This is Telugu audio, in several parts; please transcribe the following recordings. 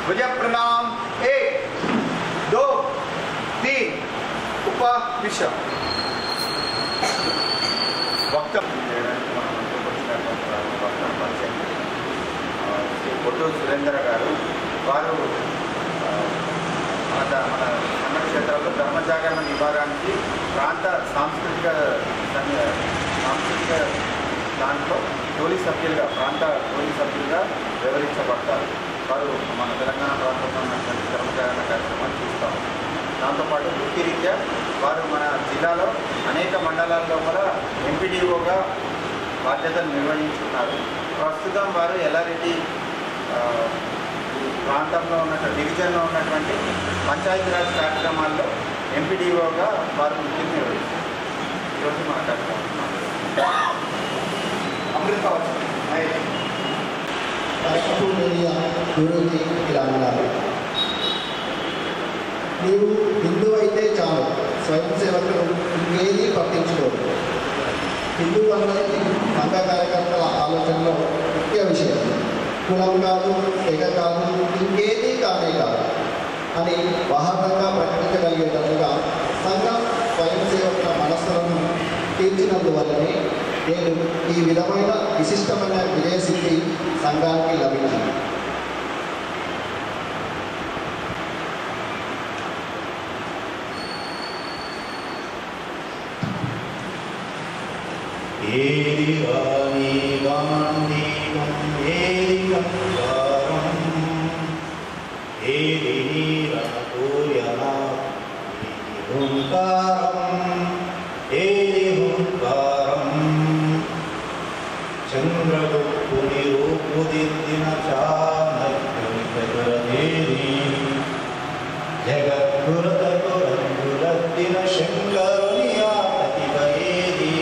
भुज प्रणाम 1 2 3 उपविश పొట్టూరు సురేంద్ర గారు వారు మన సంఘ క్షేత్రంలో ధర్మ జాగరణ విభాగానికి ప్రాంత సాంస్కృతిక దాంట్లో ప్రాంత టోలీ సభ్యులుగా వివరించబడతారు. వారు మన తెలంగాణ ప్రాంతంలో ఉన్నటువంటి ధర్మ జాగరణ కార్యక్రమాలు చూస్తాము. దాంతోపాటు వృత్తిరీత్యా వారు మన జిల్లాలో అనేక మండలాల్లో కూడా ఎంపీడీఓగా బాధ్యతలు నిర్వహించున్నారు. ప్రస్తుతం వారు ఎల్లారెడ్డి ప్రాంతంలో ఉన్నటువంటి డివిజన్లో ఉన్నటువంటి పంచాయతీరాజ్ కార్యక్రమాల్లో ఎంపీడీఓగా వారు వృత్తిని నిర్వహిస్తారు. ఈరోజు మన కార్యక్రమం నీవు హిందూ అయితే చాలు, స్వయం సేవకులు ఇంకేదీ పట్టించుకోరు. హిందూ అన్నది సంఘ కార్యకర్తల ఆలోచనలో ముఖ్య విషయం. కులం కాదు, తెగ కాదు, ఇంకేదీ కానే కాదు అని బాహ్యంగా ప్రకటించగలిగేటట్టుగా సంఘం స్వయం సేవకుల మనస్సులను తీర్చినందువల్లనే నేను ఈ విధమైన విశిష్టమైన విజయసిద్ధి సంఘానికి లభించింది. ఏది వాణి గాంధీవం ఏది గంగారం ఏది నీరూర్యనా హుంకారం ఏది హుంకారం చంద్రగుప్తుని రూపుదిద్దిన చాణక్యుని పెదరదేది జగద్గురుతకు రంగులద్దిన శంకరుని ఆ ప్రతిభ ఏది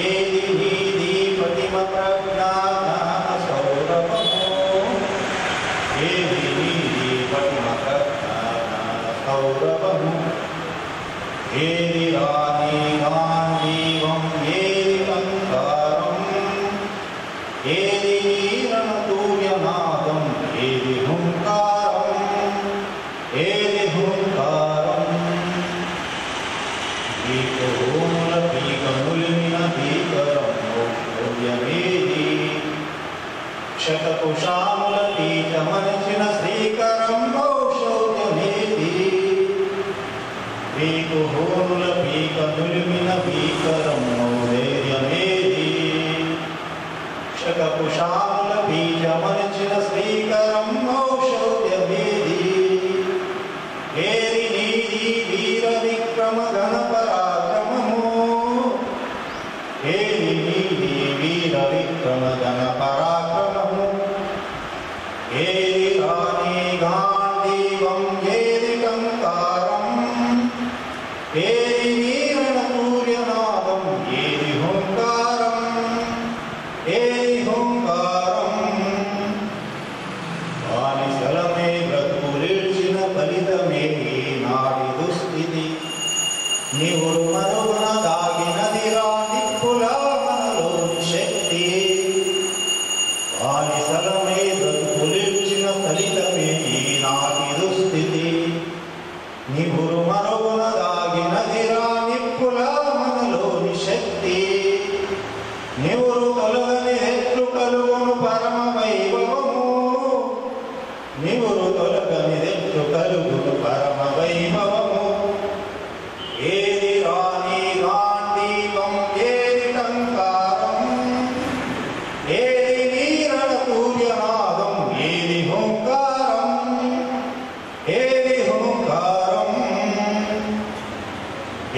ఏది నీది పటిమ ప్రజ్ఞాన సౌరభము ఏది నీది పటిమ ప్రజ్ఞాన సౌరభము ఏది రాణి గాంధీవం ఏది కంకారం ఏది నీరణతూర్యనాదం ఏది హుంకారం ఏది హుంకారం భీకముల భీకములిన భీకరం భవ్యమేది శతకుశాముల పీఠమనిచిన శ్రీకరం భౌషౌర్యమేది భీకుహోనుల భీకములిన భీకరం ధైర్యమేది శతకుశాముల పీఠమనిచిన శ్రీకరం భౌషౌర్యమేది ఏది నీది వీర విక్రమ గణ పరాక్రమము ఏది నీది వీర విక్రమ గణ పరాక్రమము ఏది రాణి గాంధీవం ఏది కంకారం ఏది నీరణతూర్యనాదం ఏది హుంకారం ఏది హుంకారం బానిసలమే బ్రతుకులిడ్చిన ఫలితమే నాడి దుస్థితి నివురు మరుగున దాగినదిరా నిప్పుల మనలోని శక్తి బానిసలమే బ్రతుకులిడ్చిన ఫలితమే నాటి దుస్థితి నివురు మరుగున దాగినదిరా నిప్పుల మనలోని శక్తి నివురు తొలగని ఎట్లు కలుగును పరమ వైభవము నివురు తొలగని ఎట్లు కలుగును పరమ వైభవము ఏది రాణి గాంధీవం ఏది కంకారం ఏది నీరణతూర్యనాదం ఏది హుంకారం ఏది హుంకారం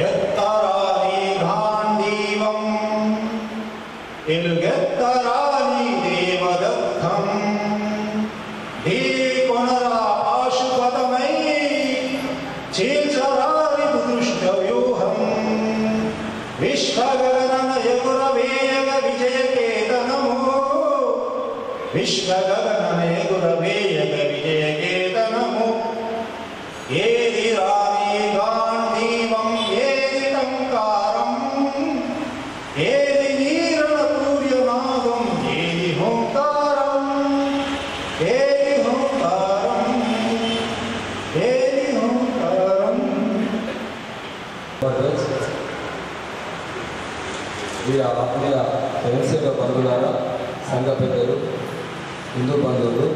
ఎత్తరాని గాంధీవం ఎలుగెత్తరాని దేవదత్తం ఢీకొనరా పాశుపతమై చీల్చరాని దుష్ట వ్యూహం విశ్వగగన ఎగురవేయగ విజయకేతనము విశ్వగగన ఎగురవేయగ విజయకేతనము ఏది రాణి గాంధీవం ఏది కంకారం ఏది నీరణతూర్యనాదం ఏది హుంకారం ఏది హుంకారం ఆత్మీయ స్వయంసేవ బంధువులారా, సంఘ పెద్దలు, హిందూ బంధువులు,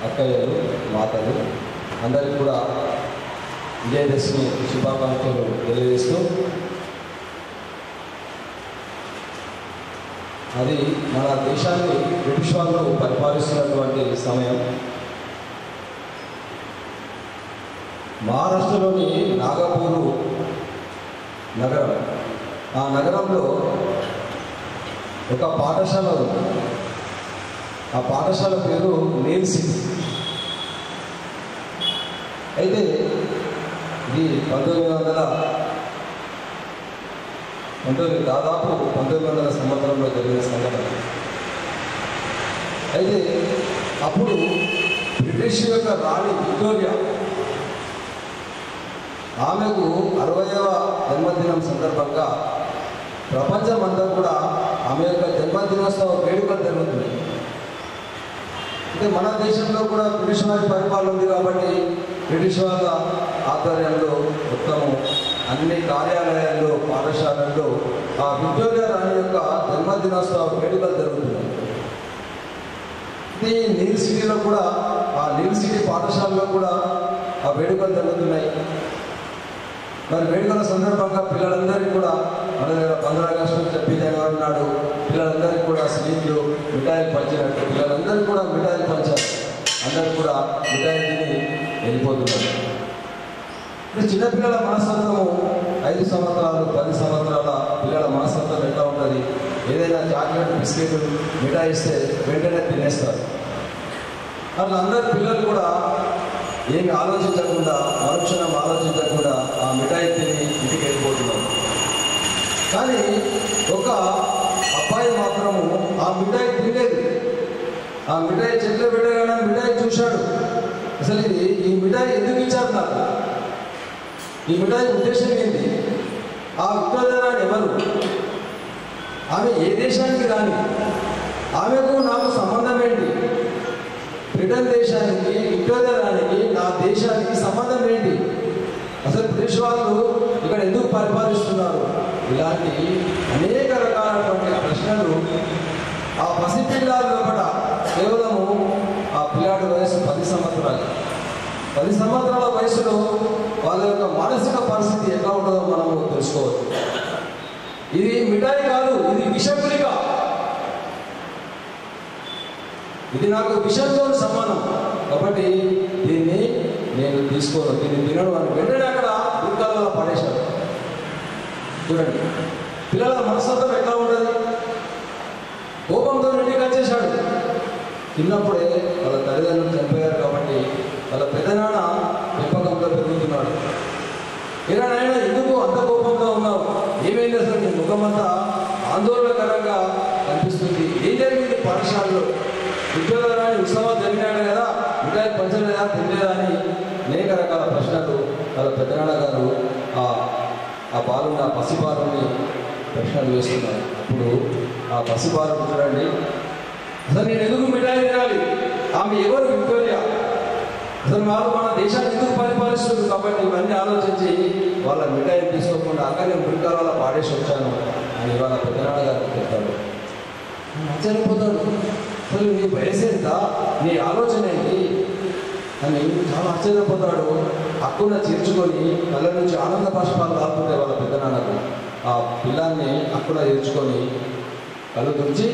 అక్కయ్యలు, మాతలు అందరికీ కూడా విజయదశమి శుభాకాంక్షలు తెలియజేస్తూ, అది మన దేశాన్ని బ్రిటిష్ వాళ్ళు పరిపాలిస్తున్నటువంటి సమయం. మహారాష్ట్రలోని నాగపూరు నగరం, ఆ నగరంలో ఒక పాఠశాల ఉంది. ఆ పాఠశాల పేరు నీల్ సిటీ. అయితే ఇది 1900 సంవత్సరంలో జరిగిన సంఘటన. అయితే అప్పుడు బ్రిటిష్ యొక్క రాణి విక్టోరియా, ఆమెకు 60వ జన్మదినం సందర్భంగా ప్రపంచమంతా కూడా ఆమె యొక్క జన్మదినోత్సవ వేడుకలు జరుగుతున్నాయి. అంటే మన దేశంలో కూడా బ్రిటిష్ వారి పరిపాలన ఉంది కాబట్టి బ్రిటిష్ వాళ్ళ ఆధ్వర్యంలో మొత్తము అన్ని కార్యాలయాల్లో, పాఠశాలల్లో ఆ విక్టోరియా రాణి యొక్క జన్మదినోత్సవ వేడుకలు జరుగుతున్నాయి. ఇది నీల్ సిటీలో కూడా, ఆ నీల్ సిటీ పాఠశాలలో కూడా ఆ వేడుకలు జరుగుతున్నాయి. మరి వేడుకల సందర్భంగా పిల్లలందరికీ కూడా మన దగ్గర 15 ఆగస్టు, 26 జనవరి నాడు పిల్లలందరికీ కూడా స్వీట్లు, మిఠాయిలు పంచినట్టు పిల్లలందరికీ కూడా మిఠాయిలు పంచారు. అందరూ కూడా మిఠాయి తిని వెళ్ళిపోతున్నారు. ఇప్పుడు చిన్నపిల్లల మనస్తత్వము 5 సంవత్సరాలు, 10 సంవత్సరాల పిల్లల మనస్తత్వం ఎట్లా ఉంటుంది? ఏదైనా చాక్లెట్, బిస్కెట్, మిఠాయి ఇస్తే వెంటనే తినేస్తారు. అట్లా అందరు పిల్లలు కూడా ఏమి ఆలోచించకుండా, మరుక్షణం ఆలోచించకుండా ఆ మిఠాయి తిని ఇంటికి వెళ్ళిపోతున్నారు. కానీ ఒక అబ్బాయి మాత్రము ఆ మిఠాయి తినలేదు. ఆ మిఠాయి చెట్లు పెట్టగానే మిఠాయి చూశాడు. అసలు ఇది ఈ మిఠాయి ఎందుకు ఇచ్చారు నాకు? ఈ మిఠాయి ఉద్దేశం ఏంటి? ఆ విక్టోరియా రాణి ఎవరు? ఆమె ఏ దేశానికి రాని? ఆమెకు నాకు సంబంధం ఏంటి? బ్రిటన్ దేశానికి, విక్టోరియా రాణికి నా దేశానికి సంబంధం ఏంటి? అసలు బ్రిటిష్ వాళ్ళు ఇక్కడ ఎందుకు పరిపాలిస్తున్నారు? ఇలాంటి అనేక రకాలైనటువంటి ప్రశ్నలు ఆ పసిపిల్లాల లోపల, కేవలము ఆ పిల్లాడి వయసు 10 సంవత్సరాలు. 10 సంవత్సరాల వయసులో వాళ్ళ యొక్క మానసిక పరిస్థితి ఎట్లా ఉంటుందో మనము తెలుసుకోవచ్చు. ఇది మిఠాయి కాదు, ఇది విషగుళిక. ఇది నాకు విషంతో సమానం కాబట్టి దీన్ని నేను తీసుకోను, దీన్ని తినను అని వెంటనే అక్కడ దుర్గాలలో పడేశాడు. చూడండి పిల్లల మనస్తత్వం ఎట్లా ఉంటుంది? కోపంతో ఇంటికి వచ్చేశాడు. చిన్నప్పుడే వాళ్ళ తల్లిదండ్రులు చనిపోయారు కాబట్టి వాళ్ళ పెద్దనాన్న పెంపకంలో పెరుగుతున్నాడు. ఇలా నాయన ఎందుకు అంత కోపంగా ఉన్నావు? ఏమైంది? అసలు నీ ముఖం అంతా ఆందోళనకరంగా కనిపిస్తుంది. ఏం జరిగింది పాఠశాలలో? విక్టోరియా రాణి ఉత్సవాలు జరిగినాడు కదా, మిఠాయి పంచలేదా, తినలేదా అని అనేక రకాల ప్రశ్నలు వాళ్ళ పెద్దనాన్న గారు ఆ బాలుని, ఆ పసిబాలుని ప్రశ్నలు వేస్తున్నారు. అప్పుడు ఆ పసిబాలుడు చూడండి, అసలు నేను ఎందుకు మిఠాయి తినాలి? ఆమె ఎవరు? విక్టోరియా. అసలు వాళ్ళు మన దేశాన్ని ఎందుకు పరిపాలిస్తుంది? కాబట్టి ఇవన్నీ ఆలోచించి వాళ్ళ మిఠాయిని తీసుకోకుండా అక్కడ నేను బ్రిటిష్ వాళ్ళ పాడేసి వచ్చాను అని వాళ్ళ పెద్దనాన్న గారికి చెప్తాడు. ఆశ్చర్యపోతాడు. అసలు నీ వయసు ఎంత, నీ ఆలోచన ఏంటి అని చాలా ఆశ్చర్యపోతాడు. హక్కున చేర్చుకొని కళ్ళ నుంచి ఆనంద బాష్పాలు రాకుంటే వాళ్ళ పెద్దనాన్నకు ఆ పిల్లాన్ని హక్కున చేర్చుకొని కళ్ళు తుడిచి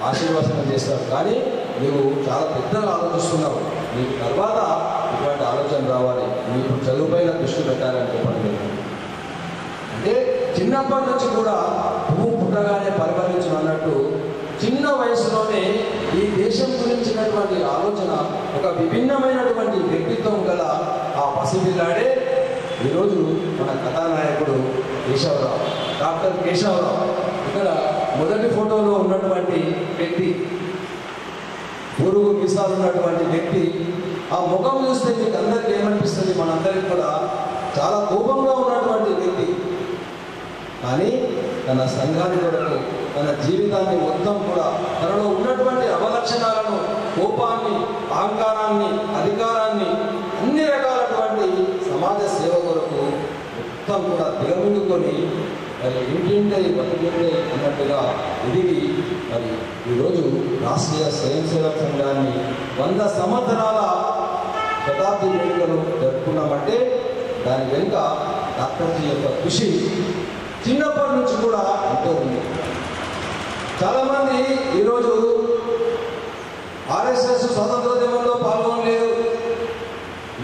ఆశీర్వాదం చేస్తాడు. కానీ నువ్వు చాలా పెద్దగా ఆలోచిస్తున్నావు, నీకు తర్వాత ఇటువంటి ఆలోచన రావాలి, నీకు చదువుపైన దృష్టి పెట్టాలని చెప్పండి. అంటే చిన్నప్పటి నుంచి కూడా పువ్వు పుట్టగానే పరిపాలించు అన్నట్టు చిన్న వయసులోనే ఈ దేశం గురించినటువంటి ఆలోచన, ఒక విభిన్నమైనటువంటి వ్యక్తిత్వం గల ఆ పసిపిల్లాడే ఈరోజు మన కథానాయకుడు కేశవరావు, డాక్టర్ కేశవరావు. ఇక్కడ మొదటి ఫోటోలో ఉన్నటువంటి వ్యక్తి, పొరుగు మీసాలు ఉన్నటువంటి వ్యక్తి. ఆ ముఖం చూస్తే మీకు అందరికీ ఏమనిపిస్తుంది? మనందరికీ కూడా చాలా కోపంగా ఉన్నటువంటి వ్యక్తి. కానీ తన సంఘాన్ని కొరకు, తన జీవితాన్ని మొత్తం కూడా తనలో ఉన్నటువంటి అవలక్షణాలను, కోపాన్ని, అహంకారాన్ని, అధికారాన్ని, అన్ని రకాలటువంటి సమాజ సేవ కొరకు మొత్తం కూడా దిగమింగుకొని మరి ఇంటింటే బతికింటే అన్నట్టుగా ఎదిగి మరి ఈరోజు రాష్ట్రీయ స్వయం సేవక సంఘాన్ని 100 సంవత్సరాల శతాబ్ది వేడుకలు జరుపుకున్నామంటే దాని వెనుక డాక్టర్జీ యొక్క కృషి చిన్నప్పటి నుంచి కూడా ఎంతో ఉంది. చాలామంది ఈరోజు ఆర్ఎస్ఎస్ స్వాతంత్రోద్యమంలో పాల్గొనలేదు,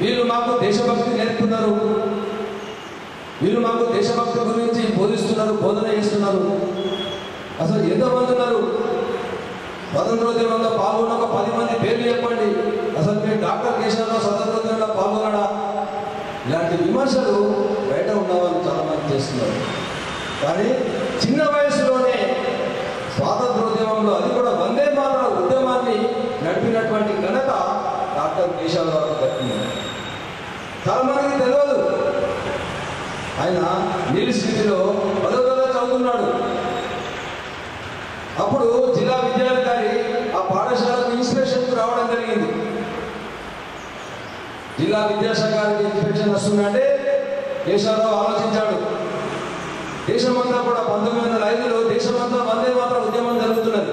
వీళ్ళు మాకు దేశభక్తి నేర్పుతున్నారు, వీళ్ళు మాకు దేశభక్తి గురించి బోధిస్తున్నారు, బోధన చేస్తున్నారు. అసలు ఎంతమంది ఉన్నారు స్వాతంత్రోద్యమంలో పాల్గొన్న? ఒక 10 మంది పేర్లు చెప్పండి. అసలు మీరు డాక్టర్ కేశవరావు స్వాతంత్రోద్యమంలో పాల్గొనడా? ఇలాంటి విమర్శలు బయట ఉన్నవాళ్ళు చాలామంది చేస్తున్నారు. కానీ చిన్న వయసులోనే స్వాతంత్రోద్యమంలో, అది కూడా వందే మాతరం ఉద్యమాన్ని నడిపినటువంటి ఘనత డాక్టర్ కేశవరావు దక్కింది. చాలామందికి తెలియదు, ఆయన నీలి స్థితిలో 10వ తరగతి చదువుతున్నాడు. అప్పుడు జిల్లా విద్యాధికారి ఆ పాఠశాలకు ఇన్స్పెక్షన్కు రావడం జరిగింది. జిల్లా విద్యాశాఖకి ఇన్స్పెక్షన్ వస్తుందంటే కేశవరావు ఆలోచించాడు. దేశమంతా కూడా 1905లో దేశమంతా వందే మాతరం ఉద్యమం జరుగుతున్నది,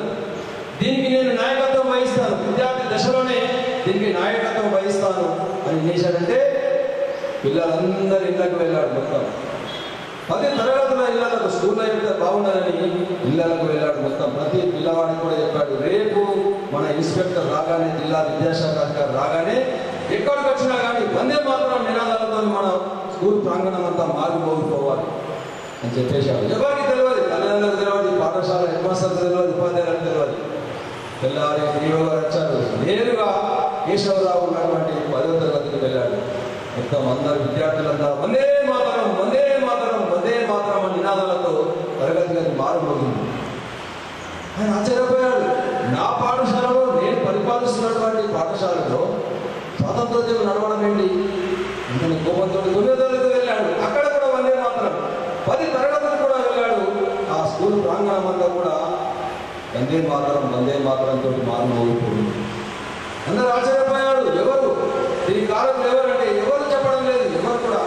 దీనికి నేను నాయకత్వం వహిస్తాను, విద్యార్థి దశలోనే దీనికి నాయకత్వం వహిస్తాను అని చేశాడంటే పిల్లలందరూ ఇళ్ళకు వెళ్ళాడు. మొత్తం 10 తరగతుల ఇళ్లకు, స్కూల్లో చెప్తే బాగుండాలని ఇళ్లకు వెళ్ళాడు. మొత్తం ప్రతి పిల్లవాడికి కూడా చెప్పాడు, రేపు మన ఇన్స్పెక్టర్ రాగానే, జిల్లా విద్యాశాఖ అధికారి రాగానే ఎక్కడికి వచ్చినా కానీ వందే మాతరం నినాదాలతో మన స్కూల్ ప్రాంగణం అంతా మారిపోవాలి అని చెప్పేశాడు. ఎవరికి తెలియదు, తల్లిదండ్రులకు తెలియదు, పాఠశాల హెడ్ మాస్టర్ తెలియదు, ఉపాధ్యాయులకు తెలియదు. తెల్లారి డిఓ గారు వచ్చారు, నేరుగా కేశవరావు ఉన్నటువంటి 10వ తరగతికి వెళ్ళాడు. మొత్తం అందరు విద్యార్థులంతా వందే మాతరం, వందే మాతరం, వందే మాతరం అనే నినాదాలతో తరగతి గది మారిపోతుంది. ఆయన ఆశ్చర్యపోయాడు, నా పాఠశాలలో, నేను పరిపాలిస్తున్నటువంటి పాఠశాలలో స్వాతంత్రోద్యమం నడవడం ఏంటి? ఇంతని కోపంతో 9వ తరగతికి వెళ్ళాడు. అక్కడ కూడా వందే మాతరం, 10 తరగతులు కూడా వెళ్ళాడు. ఆ స్కూల్ ప్రాంగణం అంతా కూడా వందే మాతరం, వందే మాతరంతో మారిపోయింది. అందరూ ఆశ్చర్యపోయాడు. ఎవరు దీని కారణం ఎవరంటే ఎవరు చెప్పడం లేదు, ఎవరు కూడా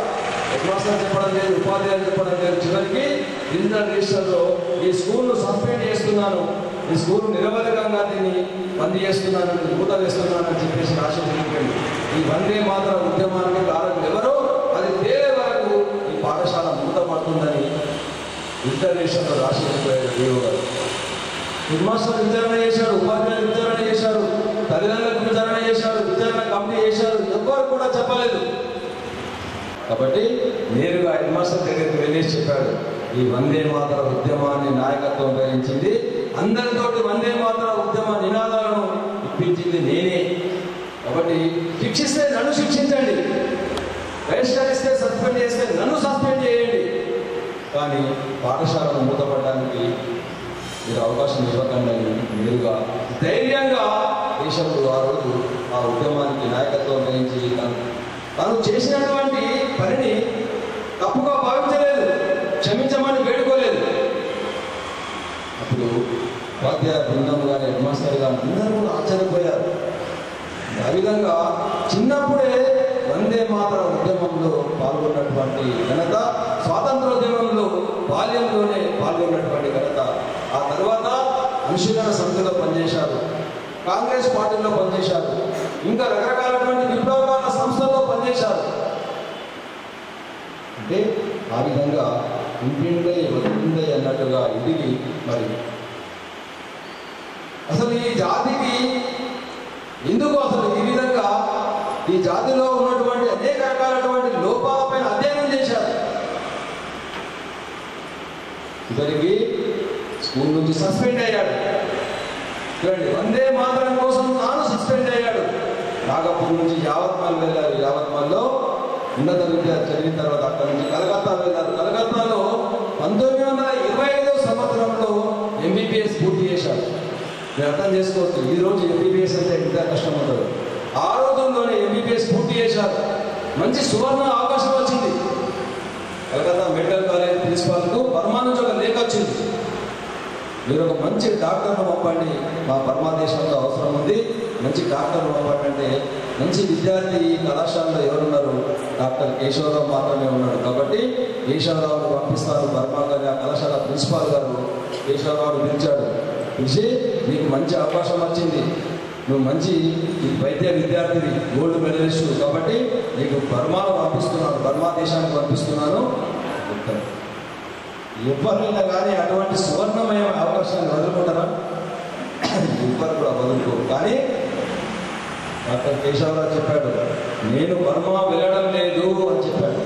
హెడ్ మాస్టర్ చెప్పడం లేదు, ఉపాధ్యాయులు చెప్పడం లేదు. చివరికి డివిజనల్ రిజిస్టర్లో ఈ స్కూల్ను సస్పెండ్ చేస్తున్నాను, ఈ స్కూల్ నిరవధికంగా దీన్ని బంద్ చేస్తున్నాను, మూత వేస్తున్నానని చెప్పేసి రాష్ట్రం చెప్పండి. ఈ వందే మాతరం ఉద్యమానికి కారణం ఎవరో అది తేలే వరకు ఈ పాఠశాల మూత పడుతుందని డివిజనల్ రిజిస్టర్లో రాష్ట్రం చెప్పాడు డిఓ గారు. హెడ్ మాస్టర్ విచారణ చేశాడు, ఉపాధ్యాయులు విచారణ చేశారు, తల్లిదండ్రులకు విచారణ చేశారు, విచారణ కమిటీ చేశారు, ఎవ్వరు కూడా చెప్పలేదు. కాబట్టి నేరుగా హెడ్ మాస్టర్ దగ్గరికి వెళ్ళేసి చెప్పాడు, ఈ వందే మాతర ఉద్యమాన్ని నాయకత్వం వహించింది, అందరితోటి వందే మాతర ఉద్యమ నినాదాలను ఇప్పించింది నేనే. కాబట్టి శిక్షిస్తే నన్ను శిక్షించండి, బహిష్కరిస్తే సస్పెండ్ చేస్తే నన్ను సస్పెండ్ చేయండి, కానీ పాఠశాలను మూతపడడానికి మీరు అవకాశం ఇవ్వకండి. నేరుగా ధైర్యంగా కేశవుడు ఆ రోజు ఆ ఉద్యమానికి నాయకత్వం వహించి తను చేసినటువంటి పనిని తప్పుగా భావించలేదు, క్షమించమని వేడుకోలేదు. అప్పుడు ఉపాధ్యాయ బృందం కానీ హెడ్ మాస్టర్ కానీ అందరూ కూడా ఆశ్చర్యపోయారు. ఆ విధంగా చిన్నప్పుడే వందే మాతరం ఉద్యమంలో పాల్గొన్నటువంటి ఘనత, స్వాతంత్రోద్యమంలో బాల్యంలోనే పాల్గొన్నటువంటి ఘనత. ఆ తర్వాత అనుశీలన సమితిలో పనిచేశారు, కాంగ్రెస్ పార్టీలో పనిచేశారు, ఇంకా రకరకాలటువంటి విప్లవకాల సంస్థల్లో పనిచేశారు. అంటే ఆ విధంగా ఇంటిండే వదిలిందే అన్నట్టుగా ఎదిగి మరి అసలు ఈ జాతికి ఎందుకు అసలు ఈ విధంగా ఈ జాతిలో ఉన్నటువంటి అనేక రకాలైనటువంటి లోపాలపైన అధ్యయనం చేశారు. చివరికి స్కూల్ నుంచి సస్పెండ్ అయ్యాడు. చూడండి, వందే మాతరం కోసం తాను సస్పెండ్ అయ్యాడు. నాగపూర్ నుంచి యావత్మల్ వెళ్ళారు. యావత్మల్లో ఉన్నత విద్య చదివిన తర్వాత అక్కడి నుంచి కలకత్తా వెళ్ళారు. కలకత్తాలో 1925వ సంవత్సరంలో ఎంబీబీఎస్ పూర్తి చేశారు. మీరు అర్థం చేసుకోవచ్చు, ఈ రోజు ఎంబీబీఎస్ అంటే ఎంత కష్టం ఉంటుంది. ఆ రోజుల్లోనే ఎంబీబీఎస్ పూర్తి చేశారు. మంచి సువర్ణ అవకాశం వచ్చింది. కలకత్తా మెడికల్ కాలేజ్ ప్రిన్సిపాల్కు బర్మా నుంచి ఒక లేఖ వచ్చింది. మీరు ఒక మంచి డాక్టర్ను పంపండి, మా పరమాదేశంలో అవసరం ఉంది, మంచి డాక్టర్ను పంపండి అంటే మంచి విద్యార్థి ఈ కళాశాలలో ఎవరున్నారు? డాక్టర్ కేశవరావు మాత్రమే ఉన్నాడు. కాబట్టి కేశవరావును పంపిస్తారు. పరమాగారి ఆ కళాశాల ప్రిన్సిపాల్ గారు కేశవరావును పిలిచాడు. పిలిచి నీకు మంచి అవకాశం వచ్చింది, నువ్వు మంచి వైద్య విద్యార్థివి, గోల్డ్ మెడలిస్టు, కాబట్టి నీకు బర్మాను పంపిస్తున్నాను, బర్మా దేశానికి పంపిస్తున్నాను. ఎవరైనా కానీ అటువంటి సువర్ణమయ అవకాశాన్ని వదులుకుంటారా? ఎవ్వరు కూడా వదులుకోరు. కానీ డాక్టర్ కేశవరావు చెప్పాడు, నేను బర్మా వెళ్ళడం లేదు అని చెప్పాడు.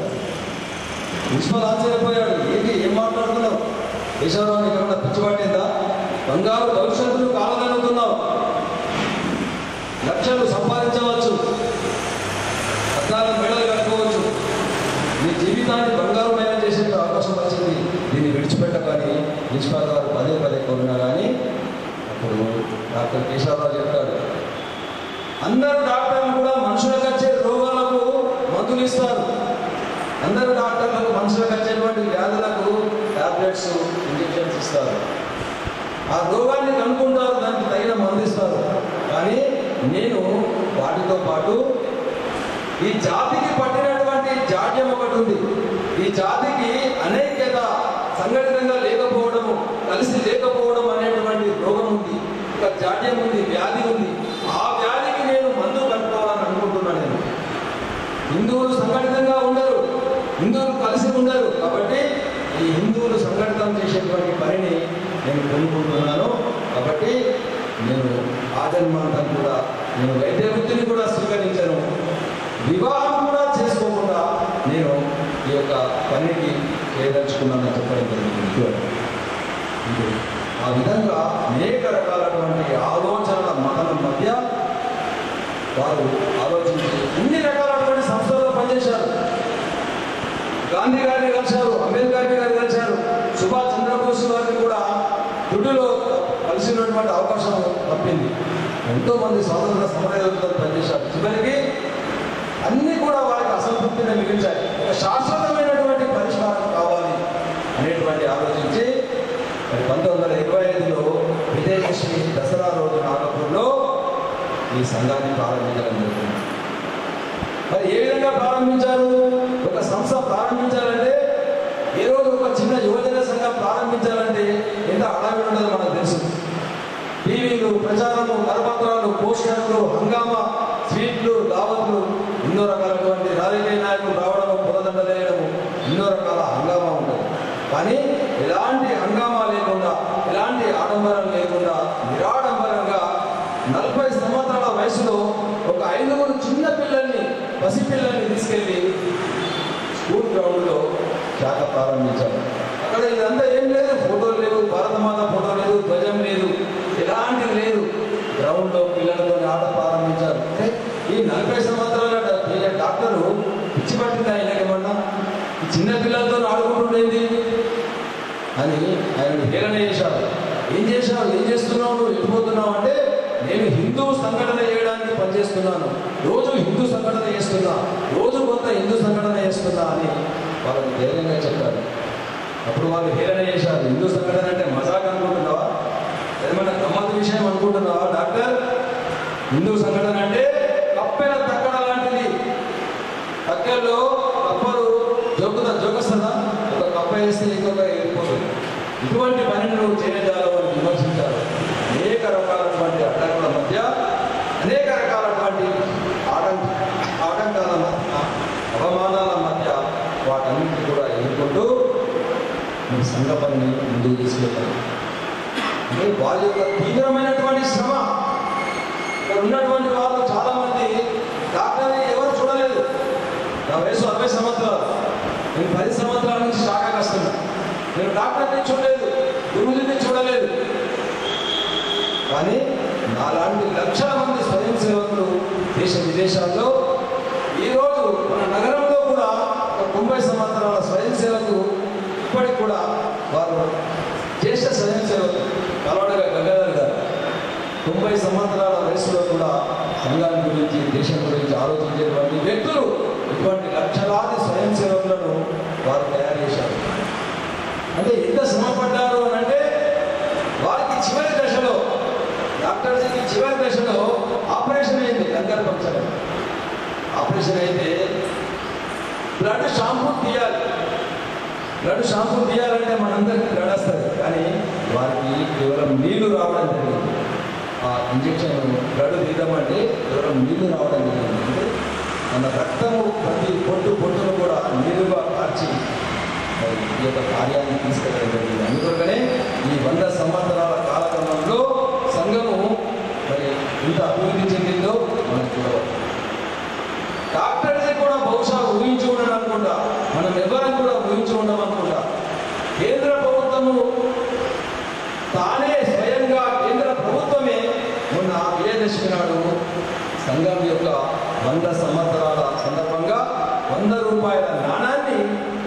ప్రిన్సిపల్ ఆశ్చర్యపోయాడు, ఏంటి ఏం మాట్లాడుతున్నావు? కేశవరావుని ఎక్కడన్నా పిచ్చి పట్టిందా? బంగారు భవిష్యత్తును కావాలనుకున్నావు, లక్షలు సంపాదించవచ్చు, అద్దాల మెడలు కట్టుకోవచ్చు, నీ జీవితాన్ని బంగారుమయం చేసే అవకాశం వచ్చింది, దీన్ని విడిచిపెట్టకని ప్రిన్సిపాల్ గారు పదే పదే కోరినా కానీ అప్పుడు డాక్టర్ కేశవరావు చెప్తాడు, అందరు డాక్టర్లు కూడా మనుషులకు వచ్చే రోగాలకు మందులు ఇస్తారు, అందరు డాక్టర్లకు మనుషులకు వచ్చేటువంటి వ్యాధులకు టాబ్లెట్స్ ఇంజెక్షన్స్ ఇస్తారు, ఆ రోగాన్ని కనుక్కుంటారు, దానికి తగిన మందు ఇస్తారు. కానీ నేను వాటితో పాటు ఈ జాతికి పట్టినటువంటి జాడ్యం ఒకటి ఉంది. ఈ జాతికి అనేకత, సంఘటితంగా లేకపోవడము, కలిసి లేకపోవడం అనేటువంటి రోగం ఉంది, ఒక జాడ్యం ఉంది, వ్యాధి ఉంది. ఆ వ్యాధికి నేను మందు కట్టుకోవాలని అనుకుంటున్నాను. నేను హిందువులు సంఘటితంగా ఉండరు, హిందువులు కలిసి ఉండరు. కాబట్టి ఈ హిందువులు సంఘటితం చేసేటువంటి పనిని నేను కొనుక్కుంటున్నాను. కాబట్టి నేను ఆజన్మాంతం కూడా నేను వైద్య వృత్తిని కూడా స్వీకరించాను, వివాహం కూడా చేసుకోకుండా నేను ఈ యొక్క పనికి చేయదలుచుకున్నానని చెప్పడం జరిగింది. ఆ విధంగా అనేక రకాలైనటువంటి ఆలోచనల మతనం మధ్య వారు ఆలోచించి అన్ని రకాలైనటువంటి సంస్థల్లో పనిచేశారు. గాంధీ గారిని కలిశారు, అంబేద్కర్ గారిని కలిశారు, సుభాష్ చంద్రబోస్ గారిని కూడా దుడ్డులో కలిసినటువంటి అవకాశం తప్పింది. ఎంతో మంది స్వాతంత్ర సమరయోధులతో పనిచేశారు. చివరికి అన్నీ కూడా వారికి అసంతృప్తిని మిగిల్చాయి. ఒక శాశ్వతమైనటువంటి పరిష్కారం కావాలి అనేటువంటి ఆలోచించి 1925లో విజయదశమి దసరా రోజు నాగపూర్లో ఈ సంఘాన్ని ప్రారంభించడం జరిగింది. మరి ఏ విధంగా ప్రారంభించారు? ఒక సంస్థ ప్రారంభించాలంటే, ఏ రోజు ఒక చిన్న యువజన సంఘం ప్రారంభించాలంటే ఎంత హడావిడి ఉండదో మనకు తెలుసు. టీవీలు, ప్రచారము, కరపత్రాలు, పోస్టర్లు, హంగామా, స్వీట్లు, దావత్లు, ఎన్నో రకాలైనటువంటి రాజకీయ నాయకులు రావడము, పొలదండలేయడము, ఎన్నో రకాల హంగామా ఉంటుంది. కానీ ఎలాంటి హంగామా లేకుండా, ఎలాంటి ఆడంబరం లేకుండా నిరాడంబరంగా 40 సంవత్సరాల వయసులో ఒక 5 చిన్న పిల్లల్ని, పసిపిల్లల్ని తీసుకెళ్ళి స్కూల్ గ్రౌండ్లో శాఖ ప్రారంభించారు. అక్కడ ఇదంతా ఏం లేదు, ఫోటోలు లేవు, భారతమాత ఫోటో లేదు, ధ్వజం లేదు, ఎలాంటిది లేదు. గ్రౌండ్లో పిల్లలతో ఆట ప్రారంభించారు. ఈ 40 సంవత్సరాల డాక్టరు పిచ్చి పట్టింది ఆయనకేమన్నా, ఈ చిన్న పిల్లలతో ఆడుకుంటుండేది అని ఆయన హేళన చేశారు. ఏం చేశావు, ఏం చేస్తున్నావు, నువ్వు వెళ్ళిపోతున్నావు అంటే, నేను హిందూ సంఘటన చేయడానికి పనిచేస్తున్నాను, రోజు హిందూ సంఘటన చేస్తున్నా, రోజు కొంత హిందూ సంఘటన చేస్తున్నా అని వాళ్ళకి ధైర్యంగా చెప్పారు. అప్పుడు వాళ్ళు హేళన చేశారు. హిందూ సంఘటన అంటే మజాక్ అనుకుంటున్నావా, ఏమైనా గమ్మత్తు విషయం అనుకుంటున్నావా డాక్టర్? హిందూ సంఘటన అంటే కప్పెల తక్కడ లాంటిది. తక్కల్లో కప్పలు జోకొస్తుందా? ఒక కప్ప వేస్తే ఇంకొక వెళ్ళిపోతుంది. ఇటువంటి పనిని నువ్వు చేయజాలని విమర్శించారు. అనేక రకాలైనటువంటి అడ్డంకుల మధ్య, అనేక రకాలైనటువంటి ఆటంకాల మధ్య, అవమానాల మధ్య వాటన్నింటినీ కూడా ఎదుర్కొంటూ మీ సంఘ పనిని ముందుకు తీసుకెళ్తారు. అంటే వారి యొక్క తీవ్రమైనటువంటి శ్రమ. ఇక్కడ ఉన్నటువంటి వాళ్ళు చాలా మంది డాక్టర్ని ఎవరు చూడలేదు. నా వయసు 60 సంవత్సరాలు, నేను 10 సంవత్సరాల నుంచి శాఖకు వస్తున్నా. నేను డాక్టర్ని చూడలేదు, గురువుని చూడలేదు. కానీ నాలాంటి లక్షల మంది స్వయం సేవకులు దేశ విదేశాల్లో, ఈరోజు మన నగరంలో కూడా ఒక 90 సంవత్సరాల స్వయం సేవకులు ఇప్పటికి కూడా వారు జ్యేష్ఠ స్వయం సేవకులు. కలవడగా గంగాధర్ గారు 90 సంవత్సరాల వయసులో కూడా సంఘాన్ని గురించి, దేశం గురించి ఆలోచించేటువంటి వ్యక్తులు. ఇటువంటి లక్షలాది స్వయం సేవకులను వారు తయారు చేశారు. అంటే ఎంత శ్రమ పడ్డారు అని అంటే, వారు చివరి దశలో డాక్టర్జీకి చివరి దశలో ఆపరేషన్ అయింది. లంగర్ పంచర్ ఆపరేషన్ అయితే బ్లడ్ షాంపూ తీయాలి. బ్లడ్ షాంపూ తీయాలంటే మనందరికీ బ్లడ్ వస్తుంది, కానీ వారికి కేవలం నీళ్లు రావడం జరిగింది. ఆ ఇంజెక్షన్ బ్లడ్ తీద్దామంటే కేవలం నీళ్లు రావడం జరిగింది. అంటే మన రక్తము ప్రతి పొట్టును కూడా నీరుగా కార్చి మరి ఈ యొక్క కార్యాన్ని తీసుకెళ్ళడం జరిగింది. అందుకనే ఈ 100 సంవత్సరాల కాలక్రమంలో సంఘము మరి ఇంత అభివృద్ధి చెందిందో మనకు చూడవచ్చు. డాక్టర్స్ కూడా బహుశా ఊహించి ఉండడం అనుకుంటా, మనం ఎవరం కూడా ఊహించి ఉండడం అనుకుంటా. కేంద్ర ప్రభుత్వము తానే స్వయంగా కేంద్ర ప్రభుత్వమే మొన్న విజయదశమి నాడు సంఘం యొక్క 100 సంవత్సరాల సందర్భంగా 100 రూపాయల నాణాన్ని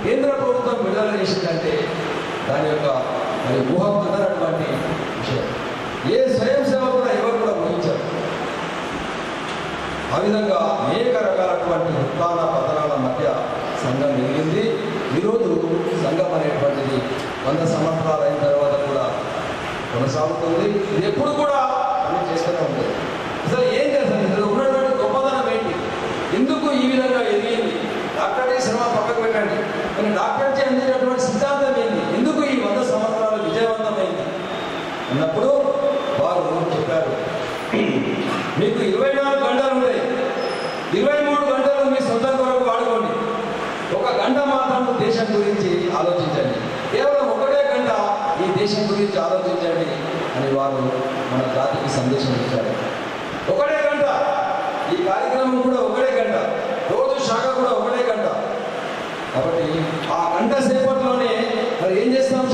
కేంద్ర ప్రభుత్వం విడుదల చేసిందంటే దాని యొక్క మరి ఊహకుదరటువంటి విషయం. ఏ స్వయం సేవ కూడా ఎవరు కూడా ఊహించారు. ఆ విధంగా అనేక రకాలటువంటి ఉత్తాన పతనాల మధ్య సంఘం ఎదిగింది. ఈరోజు సంఘం అనేటువంటిది 100 సంవత్సరాలు అయిన తర్వాత కూడా కొనసాగుతుంది. ఇది ఎప్పుడు కూడా పని చేస్తూనే ఉంటుంది. అసలు ఏం చేస్తారు, ఇందులో ఉన్నటువంటి గొప్పదనం ఏంటి, ఎందుకు ఈ విధంగా ఎదిగింది? డాక్టర్జీ శ్రమ పక్కకు పెట్టండి, కానీ డాక్టర్జీ అందినటువంటి సిద్ధాంతం ఏంటి, ఎందుకు ఈ 100 సంవత్సరాలు విజయవంతమైంది అన్నప్పుడు వారు చెప్పారు, మీకు 24 గంటలు ఉంటాయి, 23 గంటలు మీ సొంత కొరకు వాడుకోండి, 1 గంట మాత్రం దేశం గురించి ఆలోచించండి, కేవలం 1 గంట ఈ దేశం గురించి ఆలోచించండి అని వారు మన జాతికి సందేశం ఇచ్చారు. 1 గంట ఈ కార్యక్రమం కూడా 1 గంట, రోజు శాఖ కూడా 1 గంట. కాబట్టి ఆ గంట సేపట్లోనే మరి ఏం చేస్తాం?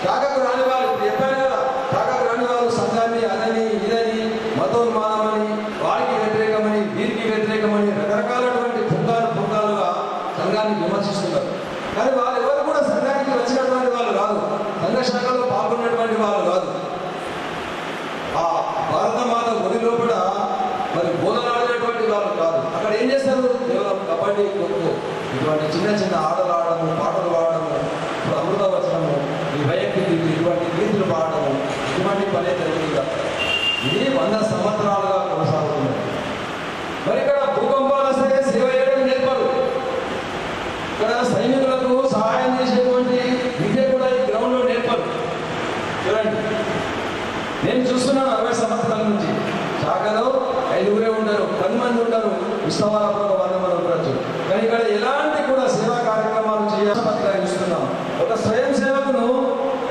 శాఖకు రాని వాళ్ళు, ఇప్పుడు చెప్పాను కదా, శాఖకు రాని వాళ్ళు సంఘాన్ని అదని ఇదని మతోన్మానమని వారికి వ్యతిరేకమని వీరికి వ్యతిరేకమని రకరకాలటువంటి పుంగాలుగా సంఘాన్ని విమర్శిస్తున్నారు. కానీ వాళ్ళు ఎవరు కూడా సంఘానికి వచ్చినటువంటి వాళ్ళు కాదు, సంఘ శాఖలో పాల్గొన్నటువంటి వాళ్ళు కాదు. ఆ భారతమాత ఒడి లోపల మరి బోధనాడినటువంటి వాళ్ళు కాదు. అక్కడ ఏం చేస్తారు? కేవలం కబడ్డీ, ఖోఖో ఇటువంటి చిన్న చిన్న ఆటలు ఆడము, పాటలు పాడము, ఇప్పుడు అమృతవచనము, ఈ వైయక్తికి ఇటువంటి గీతులు పాడము, ఇటువంటి పనే జరిగింది. ఇది 100 సంవత్సరాలుగా కొనసాగుతుంది. మరి ఇక్కడ భూకంపాలు వస్తే సేవ చేయడం నేర్పరు. ఇక్కడ సైనికులకు సహాయం చేసేటువంటి విద్య కూడా ఈ గ్రౌండ్లో నేర్పరు. చూడండి, నేను చూస్తున్నాను 60 సంవత్సరాల నుంచి శాఖలో 5గురే ఉంటారు, 10 మంది ఉంటారు, ఉత్సవాలప్పుడు 100 మంది ఉండొచ్చు. కానీ ఇక్కడ ఎలాంటి కూడా సేవా కార్యక్రమాలు చేయాల్సిగా చూస్తున్నాం. ఒక స్వయం సేవకును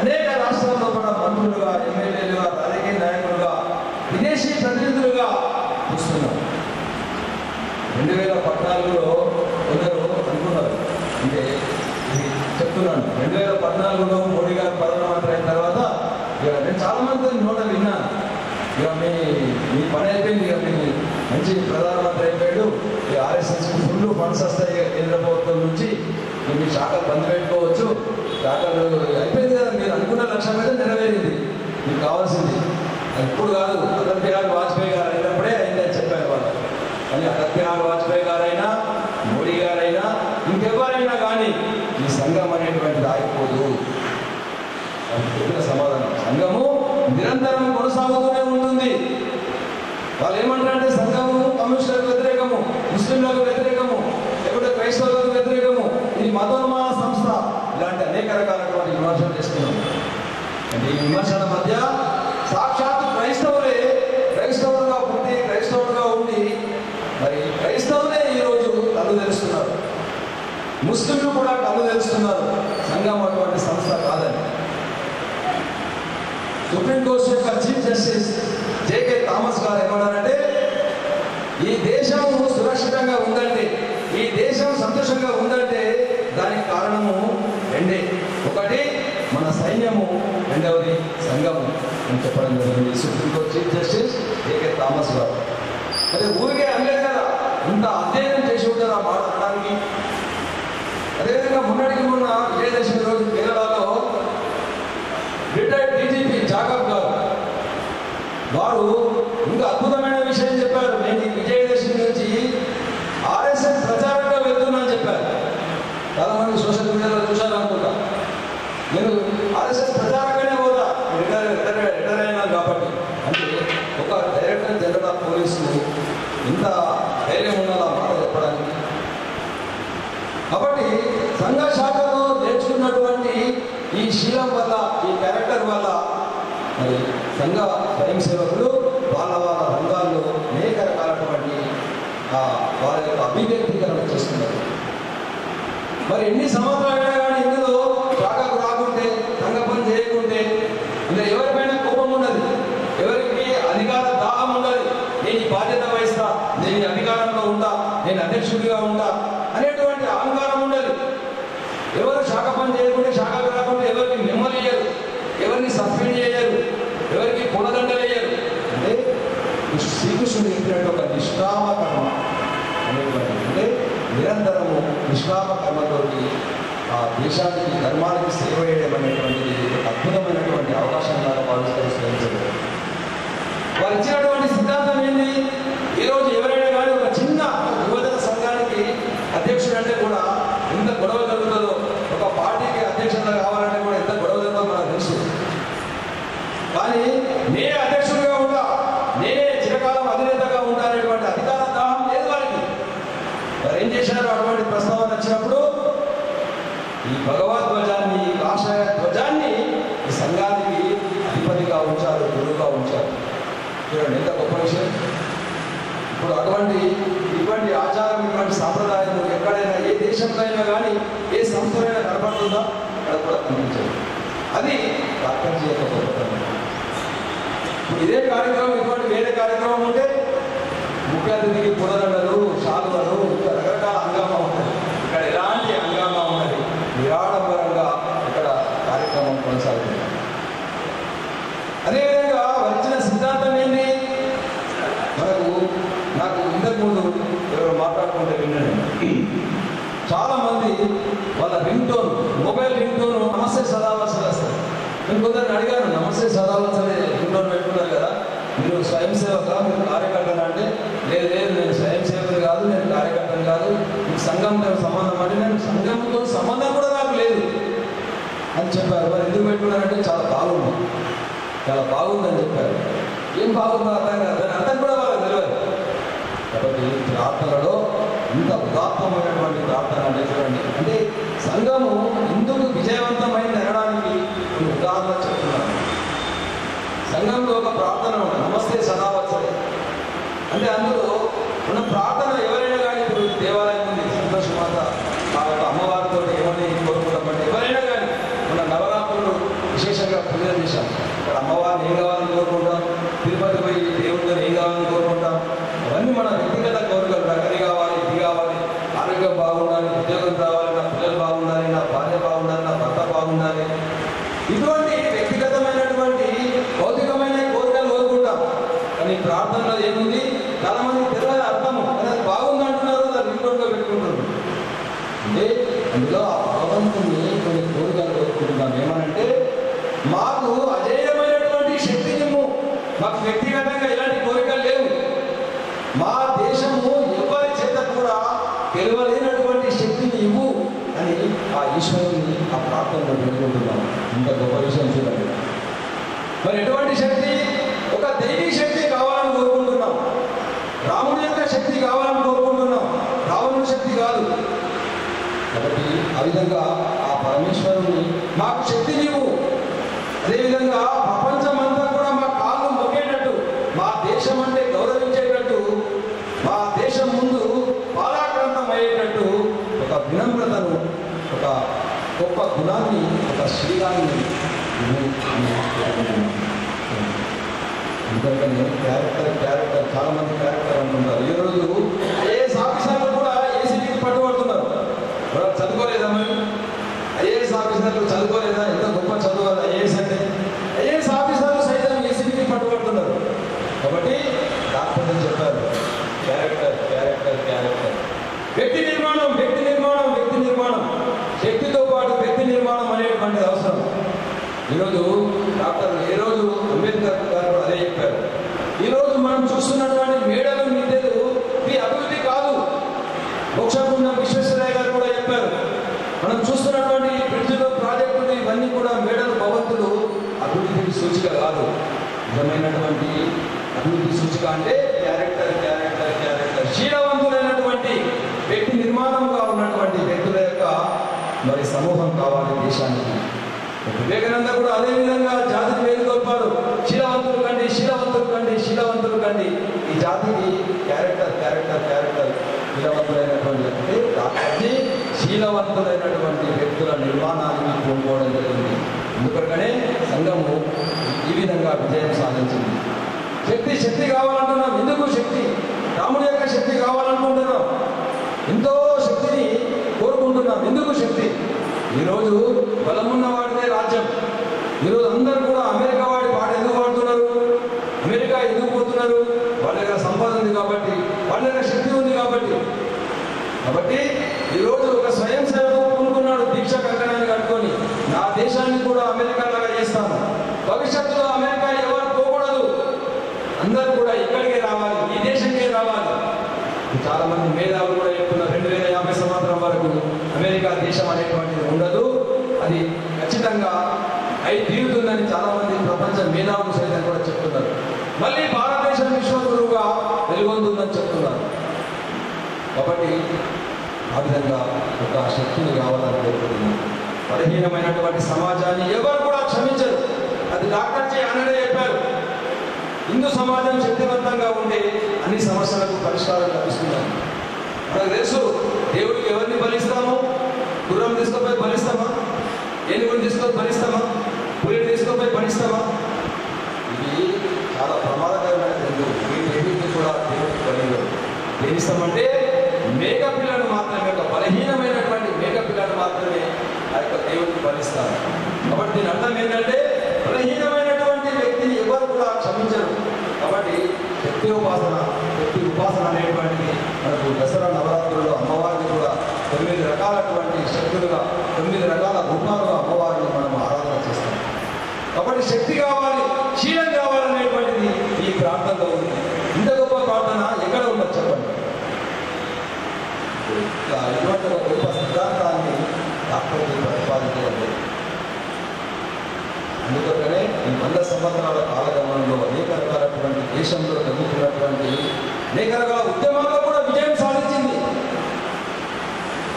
అనేక రాష్ట్రాల్లో కూడా మంత్రులుగా, ఎమ్మెల్యేలుగా, రాజకీయ నాయకులుగా, విదేశీ ప్రతినిధులుగా చూస్తున్నాం. 2014లో కొందరు అనుకున్నారు, అంటే ఇది చెప్తున్నాను, 2014లో మోడీ గారు ప్రధానమంత్రి అయిన తర్వాత నేను చాలా మంది నోట విన్నాను, ఇక మీ పని అయిపోయింది, ఇక మీకు మంచి ప్రధానమంత్రి అయిపోయాడు, ఈ ఆర్ఎస్ఎస్ ఫుల్ ఫండ్స్ వస్తాయి కేంద్ర ప్రభుత్వం నుంచి, మీ శాఖలు బంద్ పెట్టుకోవచ్చు, శాఖలు అయిపోయింది కదా, మీరు అనుకున్న లక్ష్యం మీద నెరవేరింది, మీకు కావాల్సింది ఇప్పుడు కాదు, అటల్ బిహారీ వాజ్పేయి గారు అయినప్పుడే అయిందని చెప్పారు వాళ్ళు. కానీ అటల్ బిహారీ వాజ్పేయి గారైనా, మోడీ గారైనా, ఇంకెవరైనా కానీ ఈ సంఘం అనేటువంటిది ఆగిపోదు. చెప్పిన సమాధానం, సంఘము నిరంతరం కొనసాగుతూనే ఉంటుంది. వాళ్ళు ఏమంటారంటే సంఘము కమ్యూనిస్టులకు వ్యతిరేకము, ముస్లింలకు వ్యతిరేకము, లేకపోతే క్రైస్తవులకు వ్యతిరేకము, ఇది మతోన్మాన సంస్థ, ఇలాంటి అనేక రకాలటువంటి విమర్శలు చేస్తున్నాం. అంటే ఈ విమర్శల మధ్య సాక్షాత్ క్రైస్తవులుగా పుట్టి క్రైస్తవులుగా ఉండి మరి క్రైస్తవులే ఈరోజు కళ్ళు తెలుస్తున్నారు, ముస్లింలు కూడా కళ్ళు తెలుస్తున్నారు సంఘం అటువంటి సంస్థ కాదని. సుప్రీంకోర్టు యొక్క చీఫ్ జస్టిస్ జేకే థామస్ గారు ఏమన్నారంటే, ఈ దేశం సురక్షితంగా ఉందంటే, ఈ దేశం సంతోషంగా ఉందంటే దానికి కారణము రెండే, ఒకటి మన సైన్యము, రెండవది సంఘము అని చెప్పడం జరిగింది supreme court chief justice JK Thomas గారు. అదే ఊరికే అనలేదు కదా, ఇంత అధ్యయనం చేసి ఉంటారు ఆ మాట అనడానికి. అదేవిధంగా మొన్నటికి మొన్న విజయదశమి రోజు కేరళలో రిటైర్డ్ డీజీపీ జాకబ్ గారు వారు ఇంకా అద్భుతమైన విషయం చెప్పారు. నేను ఈ విజయదశమి నుంచి ఆర్ఎస్ఎస్ ప్రచారంగా వెళ్తున్నా అని చెప్పారు. చాలా మంది సోషల్ మీడియాలో చూశారు అనుకుంటా. నేను ఆర్ఎస్ఎస్ ప్రచారంగానే పోతా, రిటైర్ ఎంత ధైర్యం ఉండాలి ఆ మాట చెప్పడానికి. కాబట్టి సంఘ శాఖలో నేర్చుకున్నటువంటి ఈ శీలం వల్ల, ఈ క్యారెక్టర్ వల్ల మరి సంఘ స్వయం సేవకులు వాళ్ళ రంగాల్లో అనేక రకాలటువంటి వాళ్ళ యొక్క అభివ్యక్తీకరణ చేస్తున్నారు. మరి ఎన్ని సంవత్సరాలైనా కానీ ఇందులో శాఖకు రాకుంటే, సంఘ పని చేయకుంటే ఇందులో ఎవరిపైన కోపం ఉండదు, ఎవరికి అధికార దాహం ఉండదు. నేను ఈ బాధ్యత వహిస్తా, నేను ఈ అధికారంలో ఉంటా, నేను అధ్యక్షుడిగా ఉంటా అనేటువంటి అహంకారం ఉండదు. ఎవరు శాఖ పని చేయకుంటే, శాఖకు రాకుంటే ఎవరికి మెమోలు ఇయ్యరు, ఎవరిని సస్పెండ్ చేయరు, ఎవరికి పూలదండలు వేయరు. అంటే శ్రీకృష్ణుడు చెప్పినట్టు ఒక నిష్కామ కర్మ అనేటువంటి, అంటే నిరంతరము నిష్కామ కర్మతోటి ఆ దేశానికి, ధర్మానికి సేవ చేయడం అనేటువంటిది అద్భుతమైనటువంటి అవకాశం లాగా భావిస్తారు. వారు ఇచ్చినటువంటి సిద్ధాంతం ఏంటి? ఈరోజు ఎవరైనా కానీ ఒక చిన్న యువజన సంఘానికి అధ్యక్షుడు అంటే కూడా ఎంత గొడవ జరుగుతుందో, ఒక పార్టీకి అధ్యక్షుడు కావాలంటే కూడా ఎంత గొడవ జరుగుతుందో మనకు తెలుసు. కానీ నేనే అధ్యక్షుడిగా ఉంటా, నేనే చిరకాలం అధినేతగా ఉంటా అనేటువంటి అధికార దాహం లేదు వారికి. వారు ఏం చేశారు? అటువంటి ప్రస్తావన వచ్చినప్పుడు ఈ భగవద్ధ్వజాన్ని, ఈ కాషాయ ధ్వజాన్ని ఈ సంఘానికి అధిపతిగా ఉంచారు, గురువుగా ఉంచారు. చూడండి ఎంత గొప్ప విషయం. ఇప్పుడు ఇటువంటి ఆచారం, ఇటువంటి సాంప్రదాయం ఎక్కడైనా, ఏ దేశంలో అయినా కానీ, ఏ సంస్థలైనా కనపడుతుందా? అక్కడ కూడా కనిపించదు. అది కార్యక్రమం యొక్క గొప్పతనం. ఇప్పుడు ఇదే కార్యక్రమం, ఇటువంటి వేరే కార్యక్రమం ఉంటే ముఖ్య అతిథికి పునరులు, శాలువలు, రకరకాల హంగామా ఉంటుంది. ఇక్కడ ఎలాంటి హంగామా ఉన్నది, నిరాడంబరంగా ఇక్కడ కార్యక్రమం కొనసాగుతుంది. అదేవిధంగా వచ్చిన సిద్ధాంతం ఏంటి? నాకు ఇంతకు ముందు ఎవరు మాట్లాడుకుంటే వినండి, చాలా మంది వాళ్ళ ring tone, mobile ring tone నమస్తే సదావసలు వస్తారు. నేను కొందరిని అడిగాను, నమస్తే సదావసలే రింగ్ టోన్ పెట్టుకున్నారు కదా, మీరు స్వయం సేవక, మీరు కార్యకర్తలు అంటే, లేదు నేను స్వయం సేవకులు కాదు, నేను కార్యకర్తలు కాదు, మీకు సంఘంతో సంబంధం అంటే, నేను సంఘంతో సంబంధం కూడా నాకు లేదు అని చెప్పారు. మరి ఎందుకు పెట్టుకున్నారంటే చాలా బాగుందని చెప్పారు. ఏం బాగుందో అర్థం కాదు, దాని అర్థం కూడా వాళ్ళకి తెలియదు. కాబట్టి ప్రార్థనలో ఇంత ఉదాత్తమైనటువంటి ప్రార్థన అంటే చూడండి, అంటే సంఘము ఎందుకు విజయవంతమైంది అనడానికి కొన్ని ఉదాహరణ చెప్తున్నాను. సంఘంలో ఒక ప్రార్థన ఉంది, నమస్తే సదావత్సలే. అంటే అందులో మన ప్రార్థన ఎవరైనా కానీ, ఇప్పుడు దేవాలయం ఉంది, సంతోషమాత ఆ యొక్క అమ్మవారితో ఏమని కోరుకుంటామంటే, ఎవరైనా కానీ మన నవరాత్రులు విశేషంగా పూజలు చేశాం. ఇక్కడ అమ్మవారిని ఏం కావాలని కోరుకుంటాం, తిరుపతి పోయి దేవుడితో ఏం కావాలని కోరుకుంటాం. అవన్నీ మన వ్యక్తిగత కోరికలు. నాకు అది కావాలి, ఇది కావాలి, ఆరోగ్యం బాగుండాలి, ఉద్యోగం రావాలి, నా పిల్లలు బాగుండాలి, నా భార్య బాగుండాలి, నా భర్త బాగుండాలి, ఇటువంటి వ్యక్తిగతమైనటువంటి భౌతికమైన కోరికలు కోరుకుంటాం. కానీ ప్రార్థనలో ఏముంది? చాలా మంది తెలియని అర్థము, అది బాగుందంటున్నారు, దాన్ని ఇంట్లో పెట్టుకుంటున్నారు. అంటే అందులో ఆ భగవంతుని కొన్ని కోరికలు కోరుకుంటున్నాం. ఏమనంటే, మాకు అజేయమైనటువంటి శక్తినిమ్ము, మాకు వ్యక్తిగతంగా ఎలాంటి కోరికలు లేవు, మా దేశము ఎవరి చేత కూడా గెలవలేనటువంటి శక్తిని ఇవ్వు అని ఆ ఈశ్వరుని ఆ ప్రార్థనలో పెట్టుకుంటున్నాం. ఇంత గొప్ప విషయం చూడండి. మరి ఎటువంటి శక్తి? ఒక దైవీ శక్తి కావాలని కోరుకుంటున్నాం, రాముడి యొక్క శక్తి కావాలని కోరుకుంటున్నాం, రావణుడి శక్తి కాదు. కాబట్టి ఆ విధంగా ఆ పరమేశ్వరుని మాకు శక్తినివ్వు. అదేవిధంగా ప్రపంచం అంతా కూడా మా కాళ్ళు మొక్కేటట్టు, మా దేశం అంటే గౌరవించేటట్టు, మా దేశం ముందు పాలాక్రాంతం అయ్యేటట్టు ఒక వినమ్రతను, ఒక గొప్ప గుణాన్ని, ఒక శీలాన్ని ఎందుకంటే క్యారెక్టర్ చాలా మంది క్యారెక్టర్ అంటుంటారు. ఈరోజు ఐఏఎస్ ఆఫీసర్లు కూడా ఏసీబీకి పట్టుబడుతున్నారు. ఎవరు చదువుకోలేదా? మరి ఐఏఎస్ ఆఫీసర్లు చదువుకోలేదా? ఎంత గొప్ప చదువు ఐఏఎస్ అంటే. ఐఏఎస్ ఆఫీసర్లు సైతం ఏసీబీకి పట్టుబడుతున్నారు. కాబట్టి డాక్టర్లు చెప్పారు, క్యారెక్టర్. వ్యక్తి నిర్మాణం, శక్తితో పాటు వ్యక్తి నిర్మాణం అనేటువంటిది అవసరం. ఈరోజు ఏ రోజు అంబేద్కర్ గారు కూడా అదే చెప్పారు. ఈరోజు మనం చూస్తున్నటువంటి మేడలు, మిద్దెలు ఇది అభివృద్ధి కాదు. మోక్షగుండం విశ్వేశ్వరయ్య గారు కూడా చెప్పారు, మనం చూస్తున్నటువంటి బ్రిడ్జిలు, ప్రాజెక్టులు ఇవన్నీ కూడా మేడలు, భవంతులు అభివృద్ధికి సూచిక కాదు. నిజమైనటువంటి అభివృద్ధి సూచిక అంటే క్యారెక్టర్. మరి సమూహం కావాలి దేశానికి. వివేకానంద కూడా అదేవిధంగా జాతికి వేడుకొల్పాడు. శీలవంతులు కండి, శీలవంతులు కండి, శీలవంతులు కండి. ఈ జాతికి క్యారెక్టర్ శీలవంతులైనటువంటి వ్యక్తి డాక్టర్జీ శీలవంతులైనటువంటి వ్యక్తుల నిర్మాణానికి పూనుకోవడం జరిగింది. ఎందుకంటే సంఘము ఈ విధంగా విజయం సాధించింది. శక్తి కావాలంటున్నాం. ఎందుకు శక్తి? రాముడి యొక్క శక్తి కావాలనుకుంటున్నాం. ఎంతో శక్తిని కోరుకుంటున్నాం. ఎందుకు శక్తి? ఈరోజు బలమున్న వాడిదే రాజ్యం. ఈరోజు అందరూ కూడా అమెరికా వాడి పాట ఎందుకు వాడుతున్నారు? అమెరికా ఎందుకు పోతున్నారు? వాళ్ళ దగ్గర సంపద ఉంది కాబట్టి, వాళ్ళ దగ్గర శక్తి ఉంది కాబట్టి ఈరోజు ఒక స్వయం సేవకు పూనుకున్నాడు. దీక్ష కంకణాన్ని కట్టుకొని నా దేశాన్ని కూడా అమెరికా లాగా చేస్తాను. భవిష్యత్తులో అమెరికా ఎవరు పోకూడదు, అందరూ కూడా ఇక్కడికే రావాలి, ఈ దేశంకే రావాలి. చాలా మంది మేధావులు కూడా చెప్తున్నారు 2050 సంవత్సరం వరకు అమెరికా దేశం అనేటువంటిది ఉండదు, అది ఖచ్చితంగా అయి తీరుతుందని చాలా మంది ప్రపంచ మేధావులు సైతం కూడా చెప్తున్నారు. మళ్ళీ భారతదేశం విశ్వగురువుగా వెలుగొందుందని చెప్తున్నారు. కాబట్టి ఆ విధంగా ఒక శక్తిని కావాలని కోరుకుంటున్నాను. బలహీనమైనటువంటి సమాజాన్ని ఎవరు కూడా క్షమించరు. అది డాక్టర్ అన్నడే చెప్పారు. హిందూ సమాజం శక్తివంతంగా ఉంటే అన్ని సమస్యలకు పరిష్కారం లభిస్తున్నాయి. మనకు తెలుసు, దేవుడికి ఎవరిని బలిస్తాము? గుర్రం తీసుకుపోయి బలిస్తామా? ఏనుగుని తీసుకొని బలిస్తామా? పులిని తీసుకుపోయి బలిస్తామా? ఇది చాలా ప్రమాదకరమైన జంతువు. వీటిని కూడా దేవుడికి బలి దేనిస్తామంటే మేక పిల్లలు మాత్రమే, ఒక బలహీనమైనటువంటి మేక పిల్లలు మాత్రమే ఆ యొక్క దేవుడికి బలిస్తారు. కాబట్టి దీని అర్థం ఏంటంటే బలహీనమైనటువంటి వ్యక్తిని ఎవరు కూడా క్షమించరు. కాబట్టి శక్తి ఉపాసన అనేటువంటిది మనకు దసరా నవరాత్రుల్లో అమ్మవారిని కూడా 9 రకాలటువంటి శక్తులుగా, 9 రకాల రూపాలుగా అమ్మవారిని మనం ఆరాధన చేస్తాం. కాబట్టి శక్తి కావాలి, శీలం కావాలనేటువంటిది ఈ ప్రార్థనలో ఉంది. ఇంత గొప్ప ప్రార్థన ఎక్కడ ఉండదు చెప్పండి? ఇటువంటి ఒక గొప్ప సిద్ధాంతాన్ని డాక్టర్ ప్రతిపాదించడం. అందుకనే ఈ 100 సంవత్సరాల కాలగమనంలో అనేక రకాలటువంటి దేశంలో జరుగుతున్నటువంటి అనేక రకాల ఉద్యమాల్లో కూడా విజయం సాధించింది.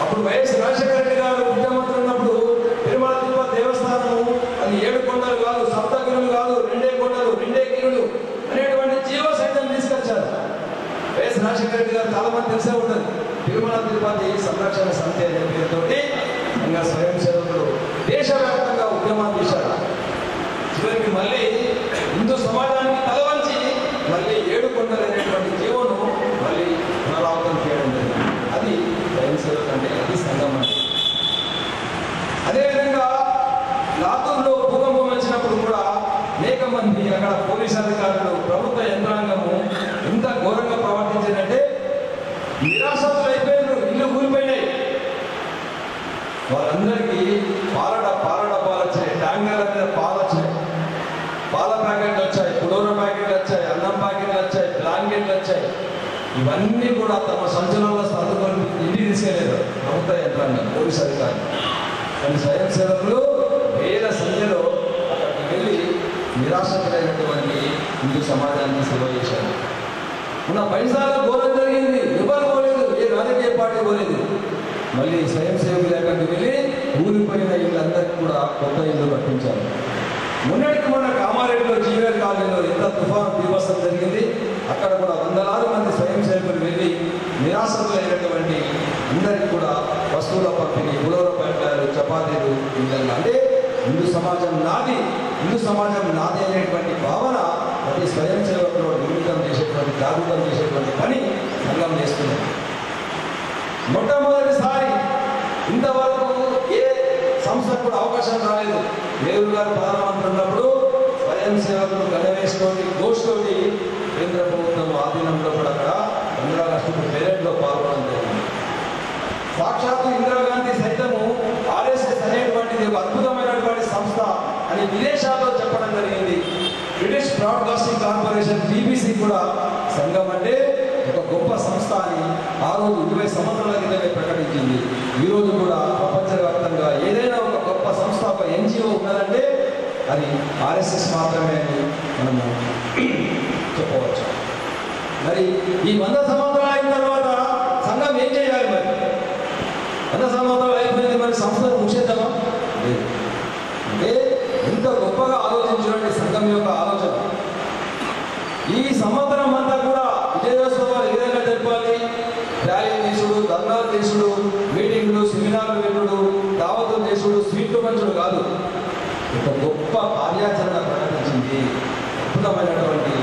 అప్పుడు వైఎస్ రాజశేఖర రెడ్డి గారు ముఖ్యమంత్రి ఉన్నప్పుడు తిరుమల తిరుపతి దేవస్థానము అది 7 కొండలు కాదు, సప్తగిరులు కాదు, 2 కొండలు 2 గిరులు అనేటువంటి జీవో సైతం తీసుకొచ్చారు. వైఎస్ రాజశేఖర రెడ్డి గారు చాలా మంది తెలిసే ఉంటుంది. తిరుమల తిరుపతి సంరక్షణ సమితి అనే పేరుతోటి ఇంకా స్వయం సేవకులు దేశవ్యాప్తంగా ఉద్యమాలు చేశారు. చివరికి మళ్ళీ హిందూ సమాజానికి తలవంచి మళ్ళీ 7 కొండలు అనేటువంటి జీవోను మళ్ళీ పునరావృతం చేయడం జరిగింది. అది స్వయం సేవకు అంటే అది సంఘం అంటే. అదేవిధంగా లాతూర్లో భూకంపం వచ్చినప్పుడు కూడా అనేక మంది అక్కడ పోలీసు అధికారులు, ప్రభుత్వ యంత్రాంగము ఎంత ఘోరంగా ప్రవర్తించిందంటే నిరాశలు అయిపోయినారు, ఇల్లు కూలిపోయినాయి. వాళ్ళందరికీ పాల డబ్బాలు వచ్చాయి, ట్యాంకర్ల మీద పాలు వచ్చాయి, పాల ప్యాకెట్లు వచ్చాయి, పులోర ప్యాకెట్లు వచ్చాయి, అన్నం ప్యాకెట్లు వచ్చాయి, బ్లాంకెట్లు వచ్చాయి. ఇవన్నీ కూడా తమ సంచలనంలో సర్దుకొని ఇంటికి తీసుకెళ్లేదు ప్రభుత్వ యంత్రాంగం, పోలీసు అధికారులు. కానీ స్వయం సేవకులు వేల సంఖ్యలో అక్కడికి వెళ్ళి నిరాశకులైనటువంటి హిందూ సమాజానికి సేవ చేశారు. ఉన్న పైసాల ఘోరం జరిగింది. ఎవరు పోలేదు, ఏ రాజకీయ పార్టీ పోలేదు. మళ్ళీ స్వయం సేవకులు అక్కడికి వెళ్ళి ఊరిపోయిన ఇళ్ళందరికీ కూడా కొత్త ఇల్లు కట్టించారు. మొన్న కామారెడ్డిలో జీవేల్ కాలనీలో ఎంత తుఫాను బీభత్సం జరిగింది. అక్కడ కూడా వందలాది మంది స్వయం సేవకులు వెళ్ళి నిరాశకులైనటువంటి అందరికీ కూడా వస్తువుల పంపిణీ, పులోర ప్యాకెట్లు, చపాతీలు, ఇళ్ళల్లో అంటే హిందూ సమాజం నాది అనేటువంటి భావన ప్రతి స్వయం సేవకులు నిర్మితం చేసేటువంటి, జాగృతం చేసేటువంటి పని సంఘం చేస్తున్నారు. మొట్టమొదటిసారి ఇంతవరకు ఏ సంస్థకు కూడా అవకాశం రాలేదు. నెహ్రూ గారు ప్రధానమంత్రి ఉన్నప్పుడు స్వయం సేవకులు గణవేశతోటి ఘోషతోటి కేంద్ర ప్రభుత్వం ఆధీనంలో కూడా అక్కడ 15 ఆగస్టు పేరెంట్లో పాల్గొనడం జరిగింది. సాక్షాత్తు ఇందిరాగాంధీ సైతము ఆర్ఎస్ఎస్ అనేటువంటిది ఒక అద్భుతమైనటువంటి సంస్థ అని విదేశాల్లో చెప్పడం జరిగింది. బ్రిటిష్ బ్రాడ్కాస్టింగ్ కార్పొరేషన్ BBC కూడా సంఘం అంటే ఒక గొప్ప సంస్థ అని ఆ రోజు 20 సంవత్సరాల క్రితమే ప్రకటించింది. ఈరోజు కూడా ప్రపంచవ్యాప్తంగా ఏదైనా ఒక గొప్ప సంస్థ, ఒక NGO ఉన్నదంటే అది RSS మాత్రమే అని మనము చెప్పవచ్చు. మరి ఈ 100 సంవత్సరాలు అయిన తర్వాత సంఘం ఏం చేయాలి? మరి 100 సంవత్సరాలు అయిపోయింది, మరి సంస్థను ధర్నాలు చేసుడు, మీటింగ్లు, సెమినార్లు వెళ్ళుడు, దావతులు చేసుడు, స్వీట్లు పంచుడు కాదు. ఒక గొప్ప కార్యాచరణ ప్రకటించింది. అద్భుతమైనటువంటి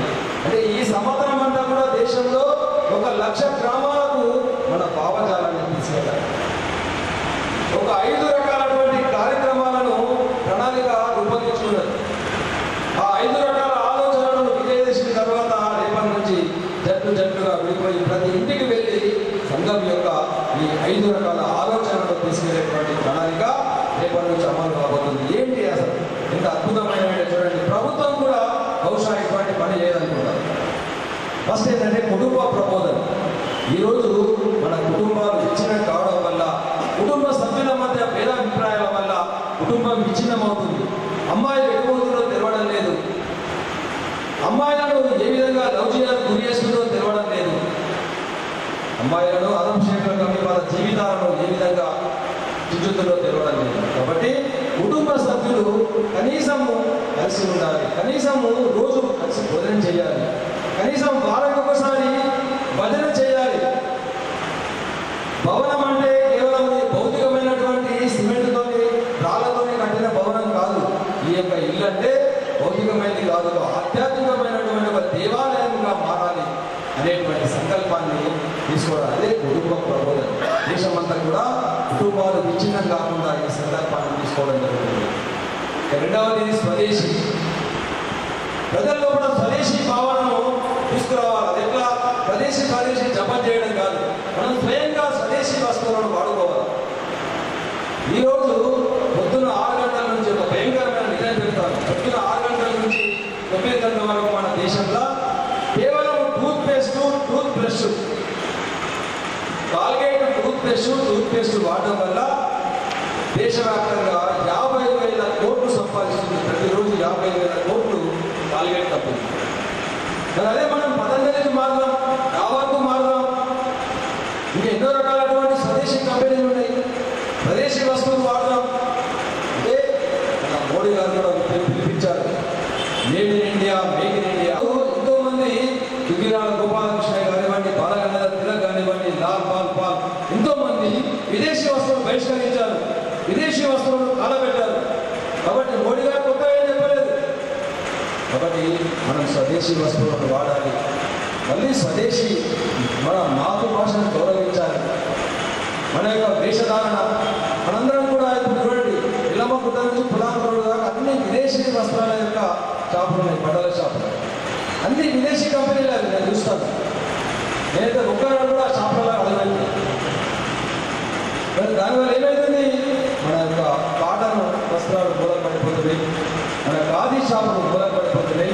అంటే ఈ సంవత్సరం అంతా కూడా దేశంలో 1,00,000 గ్రామాలకు మన భావజాలాన్ని తీసుకెళ్ళాలి. ఒక 5 రకాలటువంటి కార్యక్రమాలను ప్రణాళిక రూపొందించుకున్నది. ఆ 5 రకాల ఆలోచనలను విజయదశమి తర్వాత రేపటి నుంచి జట్టుగా విడిపోయి ప్రతి ఇంటికి వెళ్ళి సంఘం యొక్క ఈ 5 రకాల ఆలోచనలను తీసుకెళ్లేటువంటి ప్రణాళిక రేపటి నుంచి అమలు కాబోతుంది. ఏంటి అసలు ఇంత అద్భుతమైన చూడండి. ప్రభుత్వం కూడా బహుశా ఇటువంటి పని చేయదనుకుంటారు. ఫస్ట్ ఏంటంటే కుటుంబ ప్రబోధన. ఈరోజు మన కుటుంబాలు విచ్ఛిన్నం కావడం వల్ల, కుటుంబ సభ్యుల మధ్య భేదాభిప్రాయాల వల్ల కుటుంబం విచ్ఛిన్నమవుతుంది. అమ్మాయిలు ఎటుపోతుందో తెలవడం లేదు, అమ్మాయిలను ఏ విధంగా లవ్ చేయాలని గురి చేస్తుందో తెలవడం లేదు, అమ్మాయిలను అదంశేఖర్ కవి వాళ్ళ జీవితాలను ఏ విధంగా చుచ్చుతుందో తెలవడం లేదు. కాబట్టి కుటుంబ సభ్యులు కనీసము కలిసి ఉండాలి, కనీసము రోజు కలిసి భోజనం చేయాలి, కనీసం వారానికి ఒకసారి భజన చేయాలి. భవనం అంటే కేవలం భౌతికమైనటువంటి సిమెంట్తోని రాళ్లతోని కట్టిన భవనం కాదు. ఈ యొక్క ఇల్లు అంటే భౌతికమైనది కాదు, ఆధ్యాత్మికమైనటువంటి ఒక దేవాలయంగా మారాలి అనేటువంటి సంకల్పాన్ని తీసుకోవడం. అదే కుటుంబ ప్రబోధన. దేశమంతా కూడా కుటుంబాలు విచ్ఛిన్నం కాకుండా ఈ సంకల్పాన్ని తీసుకోవడం జరుగుతుంది. రెండవది స్వదేశీ. ప్రజల్లో కూడా స్వదేశీ భావనను తీసుకురావాలి. అది ఎట్లా? స్వదేశీ జపం చేయడం కాదు, మనం స్వయంగా స్వదేశీ వస్తువులను వాడుకోవాలి. ఈరోజు పొద్దున్న 6 గంటల నుంచి ఒక భయంకరమైన నిజం చెప్తాను. పొద్దున్న 6 గంటల నుంచి 9 గంటల వరకు మన దేశంలో కేవలం toothbrush, Colgate toothpaste వాడడం వల్ల దేశవ్యాప్తంగా 50,000 కోట్లు సంపాదిస్తుంది. ప్రతిరోజు 50,000 కోట్లు కాల్గేట్ తప్పుతుంది. మరి అదే మనం పతంజలికి మారుదాం, డాబర్కు మారుదాం, ఇంకా ఎన్నో రకాలైనటువంటి స్వదేశీ కంపెనీలు ఉన్నాయి, స్వదేశీ వస్తువులు వాడదాం. అంటే మన మోడీ గారు కూడా పిలిపించారు, made in India, make in India. ఎంతో మంది దుగ్గిరాల గోపాలకృష్ణ కానివ్వండి, బాలగంగాధర తిలక్ కానివ్వండి, లాల్ పాల్ ఎంతో మంది విదేశీ వస్తువులు బహిష్కరించారు, విదేశీ వస్తువులను కాలబెట్టారు. కాబట్టి మోడీ గారు కొత్తగా ఏం చెప్పలేదు. కాబట్టి మనం స్వదేశీ వస్తువులను వాడాలి. మళ్ళీ స్వదేశీ మన మాతృభాషను గౌరవించాలి. మన యొక్క వేషధారణ మనందరం కూడా ఇప్పుడు చూడండి, ఇల్లమ్మ గుట్ట నుంచి పులాంపురం దాకా అన్ని విదేశీ వస్త్రాల యొక్క షాపులు ఉన్నాయి, బట్టల షాపులు అన్ని విదేశీ కంపెనీలు. అవి నేను చూస్తాను. నేనైతే ఒక్కరు కూడా షాపులలో అడగలేదు. మరి దానివల్ల ఏమైతుంది? మన యొక్క కాటన్ వస్త్రాలు మూలం పడిపోతున్నాయి, మన ఖాదీ షాపులు మూలం పడిపోతున్నాయి.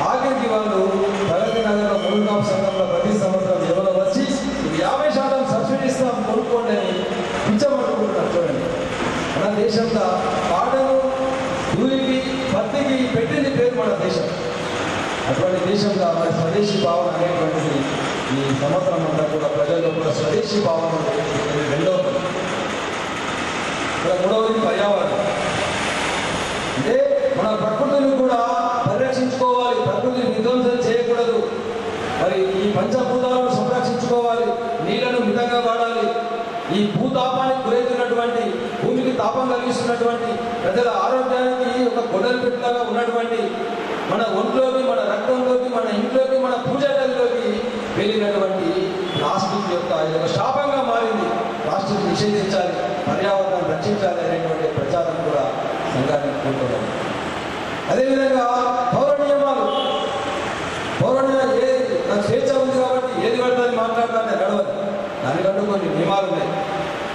ఆఖరికి వాళ్ళు ప్రగతి నగరంలో మునుగాపు సంఘంలో ప్రతి సంవత్సరం ఎవరో వచ్చి 50% సబ్సిడీ ఇస్తాం కొనుక్కోండి అని పిచ్చమనుకుంటున్నారు. చూడండి, మన దేశంలో కాటను, దూరికి, పత్తికి పెట్టింది పేరు మన దేశం. అటువంటి దేశంలో మరి స్వదేశీ భావన అనేటువంటిది ఈ సంవత్సరం అంతా కూడా ప్రజల్లో కూడా స్వదేశీ భావన రెండవది. ఇక్కడ మూడవది పర్యావరణం. అంటే మన ప్రకృతిని కూడా పరిరక్షించుకోవాలి, ప్రకృతిని విధ్వంసం చేయకూడదు. మరి ఈ పంచభూతాలను సంరక్షించుకోవాలి, నీళ్లను మితంగా వాడాలి. ఈ భూతాపానికి గురవుతున్నటువంటి, భూమికి తాపం కలిగిస్తున్నటువంటి, ప్రజల ఆరోగ్యానికి ఒక గొడవలు పెట్టలాగా ఉన్నటువంటి మన ఒంట్లోకి, మన రక్తంలోకి, మన ఇంట్లోకి, మన పూజ గదిలోకి వెళ్ళినటువంటి ప్లాస్టిక్ యొక్క శాపంగా మారింది. ప్లాస్టిక్ నిషేధించాలి, పర్యావరణాన్ని రక్షించాలి అనేటువంటి ప్రచారం కూడా సంఘానికి కూడుకోవాలి. అదేవిధంగా పౌర నియమాలు, ఏది నాకు స్వేచ్ఛ ఉంది కాబట్టి ఏది పడుతుంది మాట్లాడతానే నడవదు. దానికంటూ కొన్ని నియమాలు ఉన్నాయి.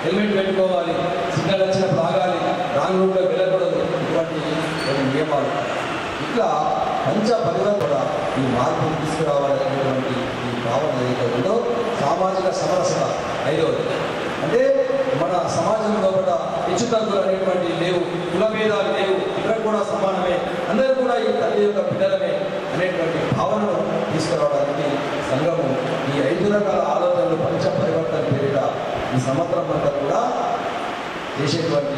హెల్మెట్ పెట్టుకోవాలి, సిగ్నల్ వచ్చినప్పుడు ఆగాలి, రాంగ్ రూట్లో వెళ్ళకూడదు, ఇటువంటి కొన్ని నియమాలు. ఇట్లా పంచ పరివర్తన కూడా ఈ మార్పును తీసుకురావాలనేటువంటి ఈ భావన ఏదైతే ఉందో సామాజిక సమరసత. 5వది అంటే మన సమాజంలో కూడా హెచ్చుతగ్గులు అనేటువంటి లేవు, కులభేదాలు లేవు, అందరూ కూడా సమానమే, అందరూ కూడా ఈ తల్లి యొక్క బిడ్డలమే అనేటువంటి భావనను తీసుకురావడానికి సంఘము ఈ 5 రకాల ఆలోచనలు పంచ పరివర్తన పేరిట ఈ సంవత్సరం అంతా కూడా చేసేటువంటి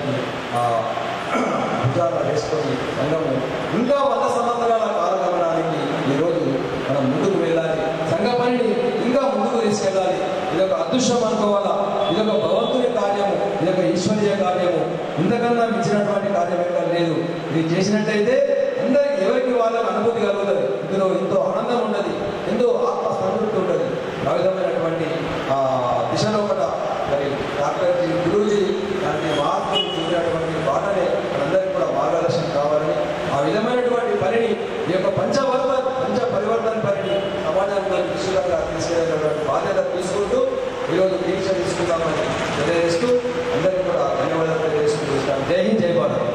భుజాలు వేసుకొని సంఘము ఇంకా 100 సంవత్సరాల కాలగమనానికి ఈరోజు మనం ముందుకు వెళ్ళాలి. సంఘ పనిని ఇంకా ముందుకు తీసుకెళ్ళాలి. ఇది ఒక అదృష్టం అనుకోవాలా. ఇదొక భగవంతుని కార్యము, ఇదొక ఈశ్వరీయ కార్యము. ఇంతకన్నా మించినటువంటి కార్యం ఎక్కడ లేదు. ఇది చేసినట్టయితే అందరికి ఎవరికి వాళ్ళకి అనుభూతి కలుగుతుంది. ఇందులో ఎంతో ఆనందం ఉన్నది, ఎంతో ఆత్మ సంతృప్తి ఉంటుంది. ఆ విధమైనటువంటి దిశలో కూడా మరి డాక్టర్ గురూజీ దాన్ని మహాత్ములు చూసినటువంటి బాటనే మనందరికీ కూడా మార్గదర్శనం కావాలని, ఆ విధమైనటువంటి పనిని ఈ యొక్క పంచ పరివర్తన పనిని సమాజంలో విశ్వగా తీసుకెళ్ళేటువంటి బాధ్యత తీసుకుంటూ ఈరోజు దీక్ష తీసుకుందామని తెలియజేస్తూ అందరికీ కూడా ధన్యవాదాలు తెలియజేస్తూ ఇస్తాను. జై హింద్, జై భారత్.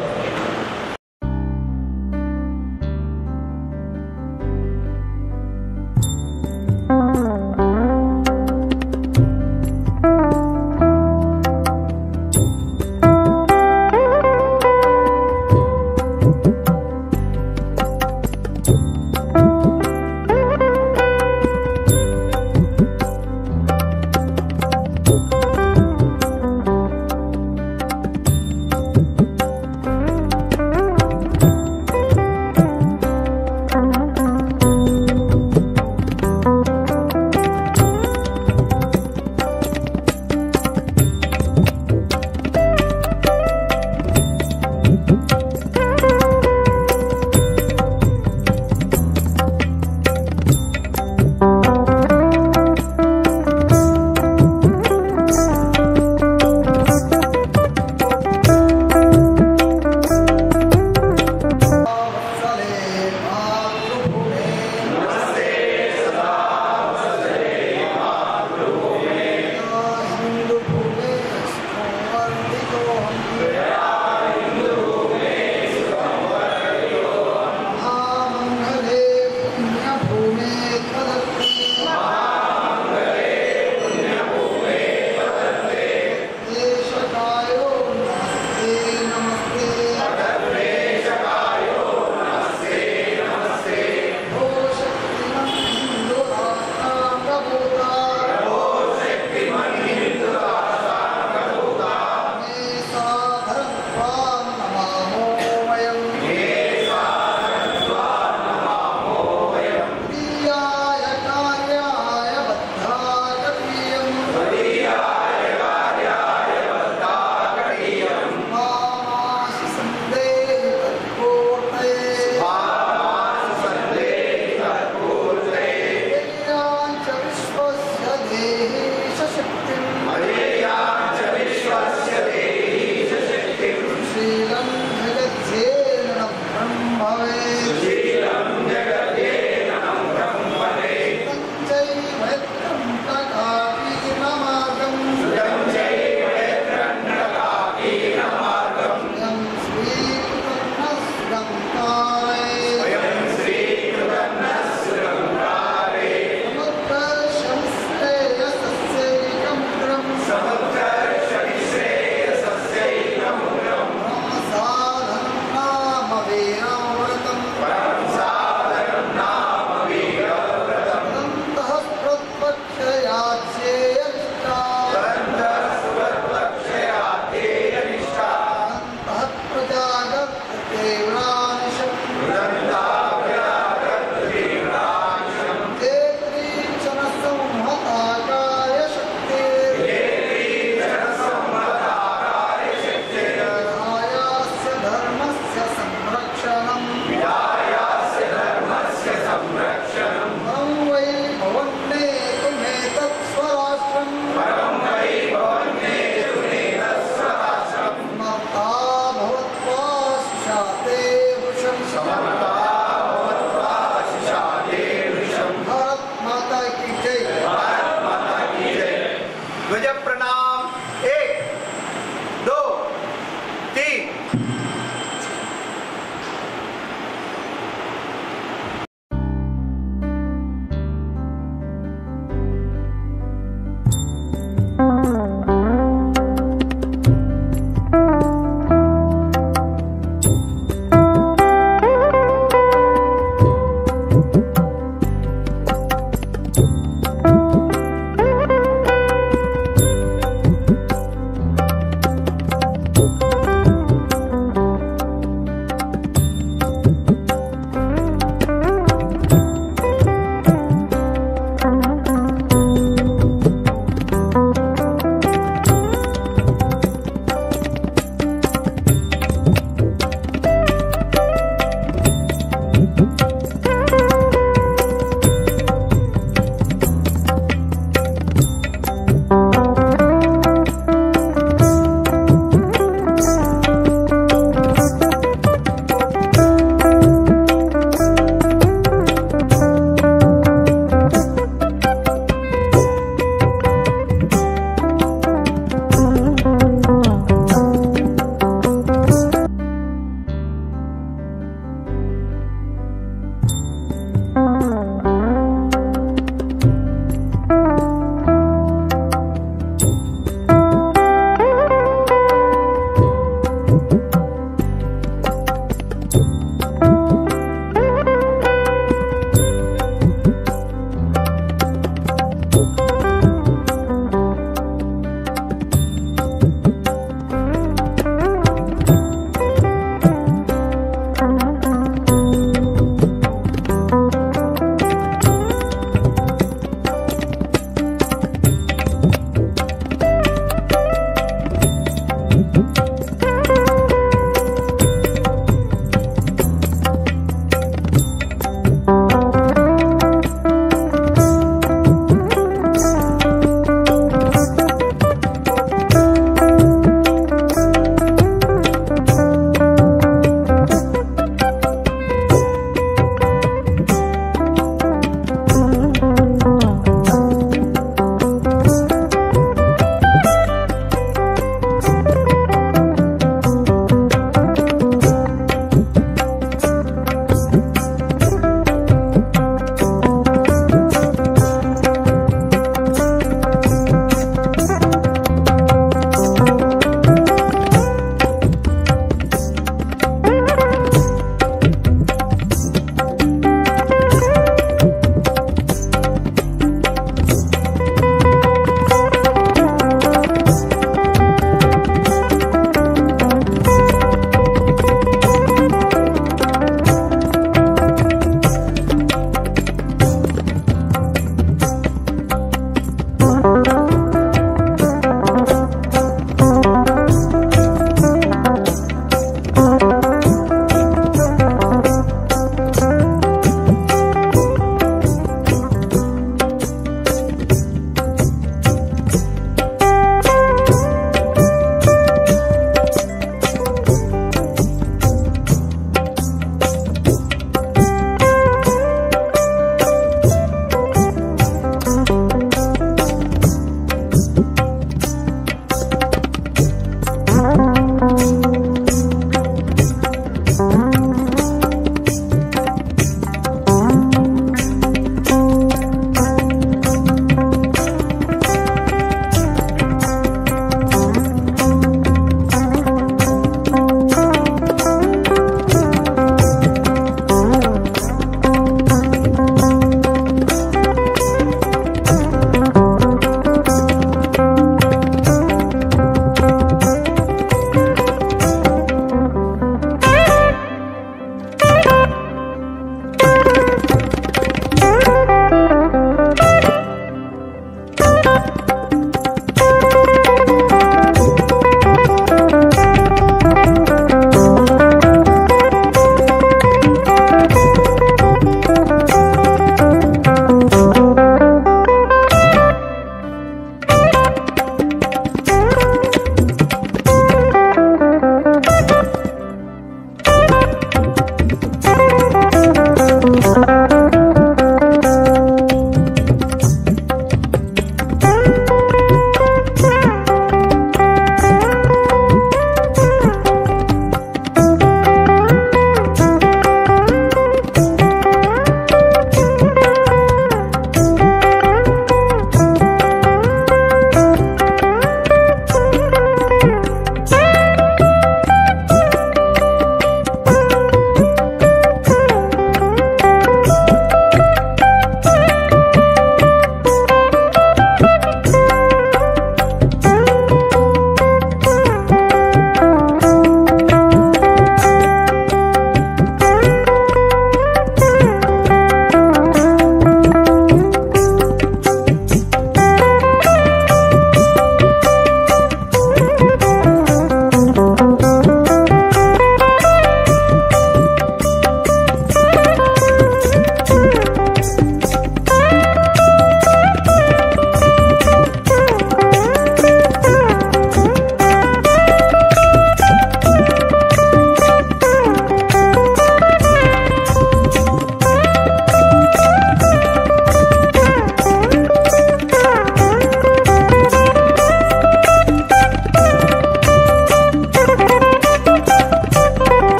ध्वज प्रणाम।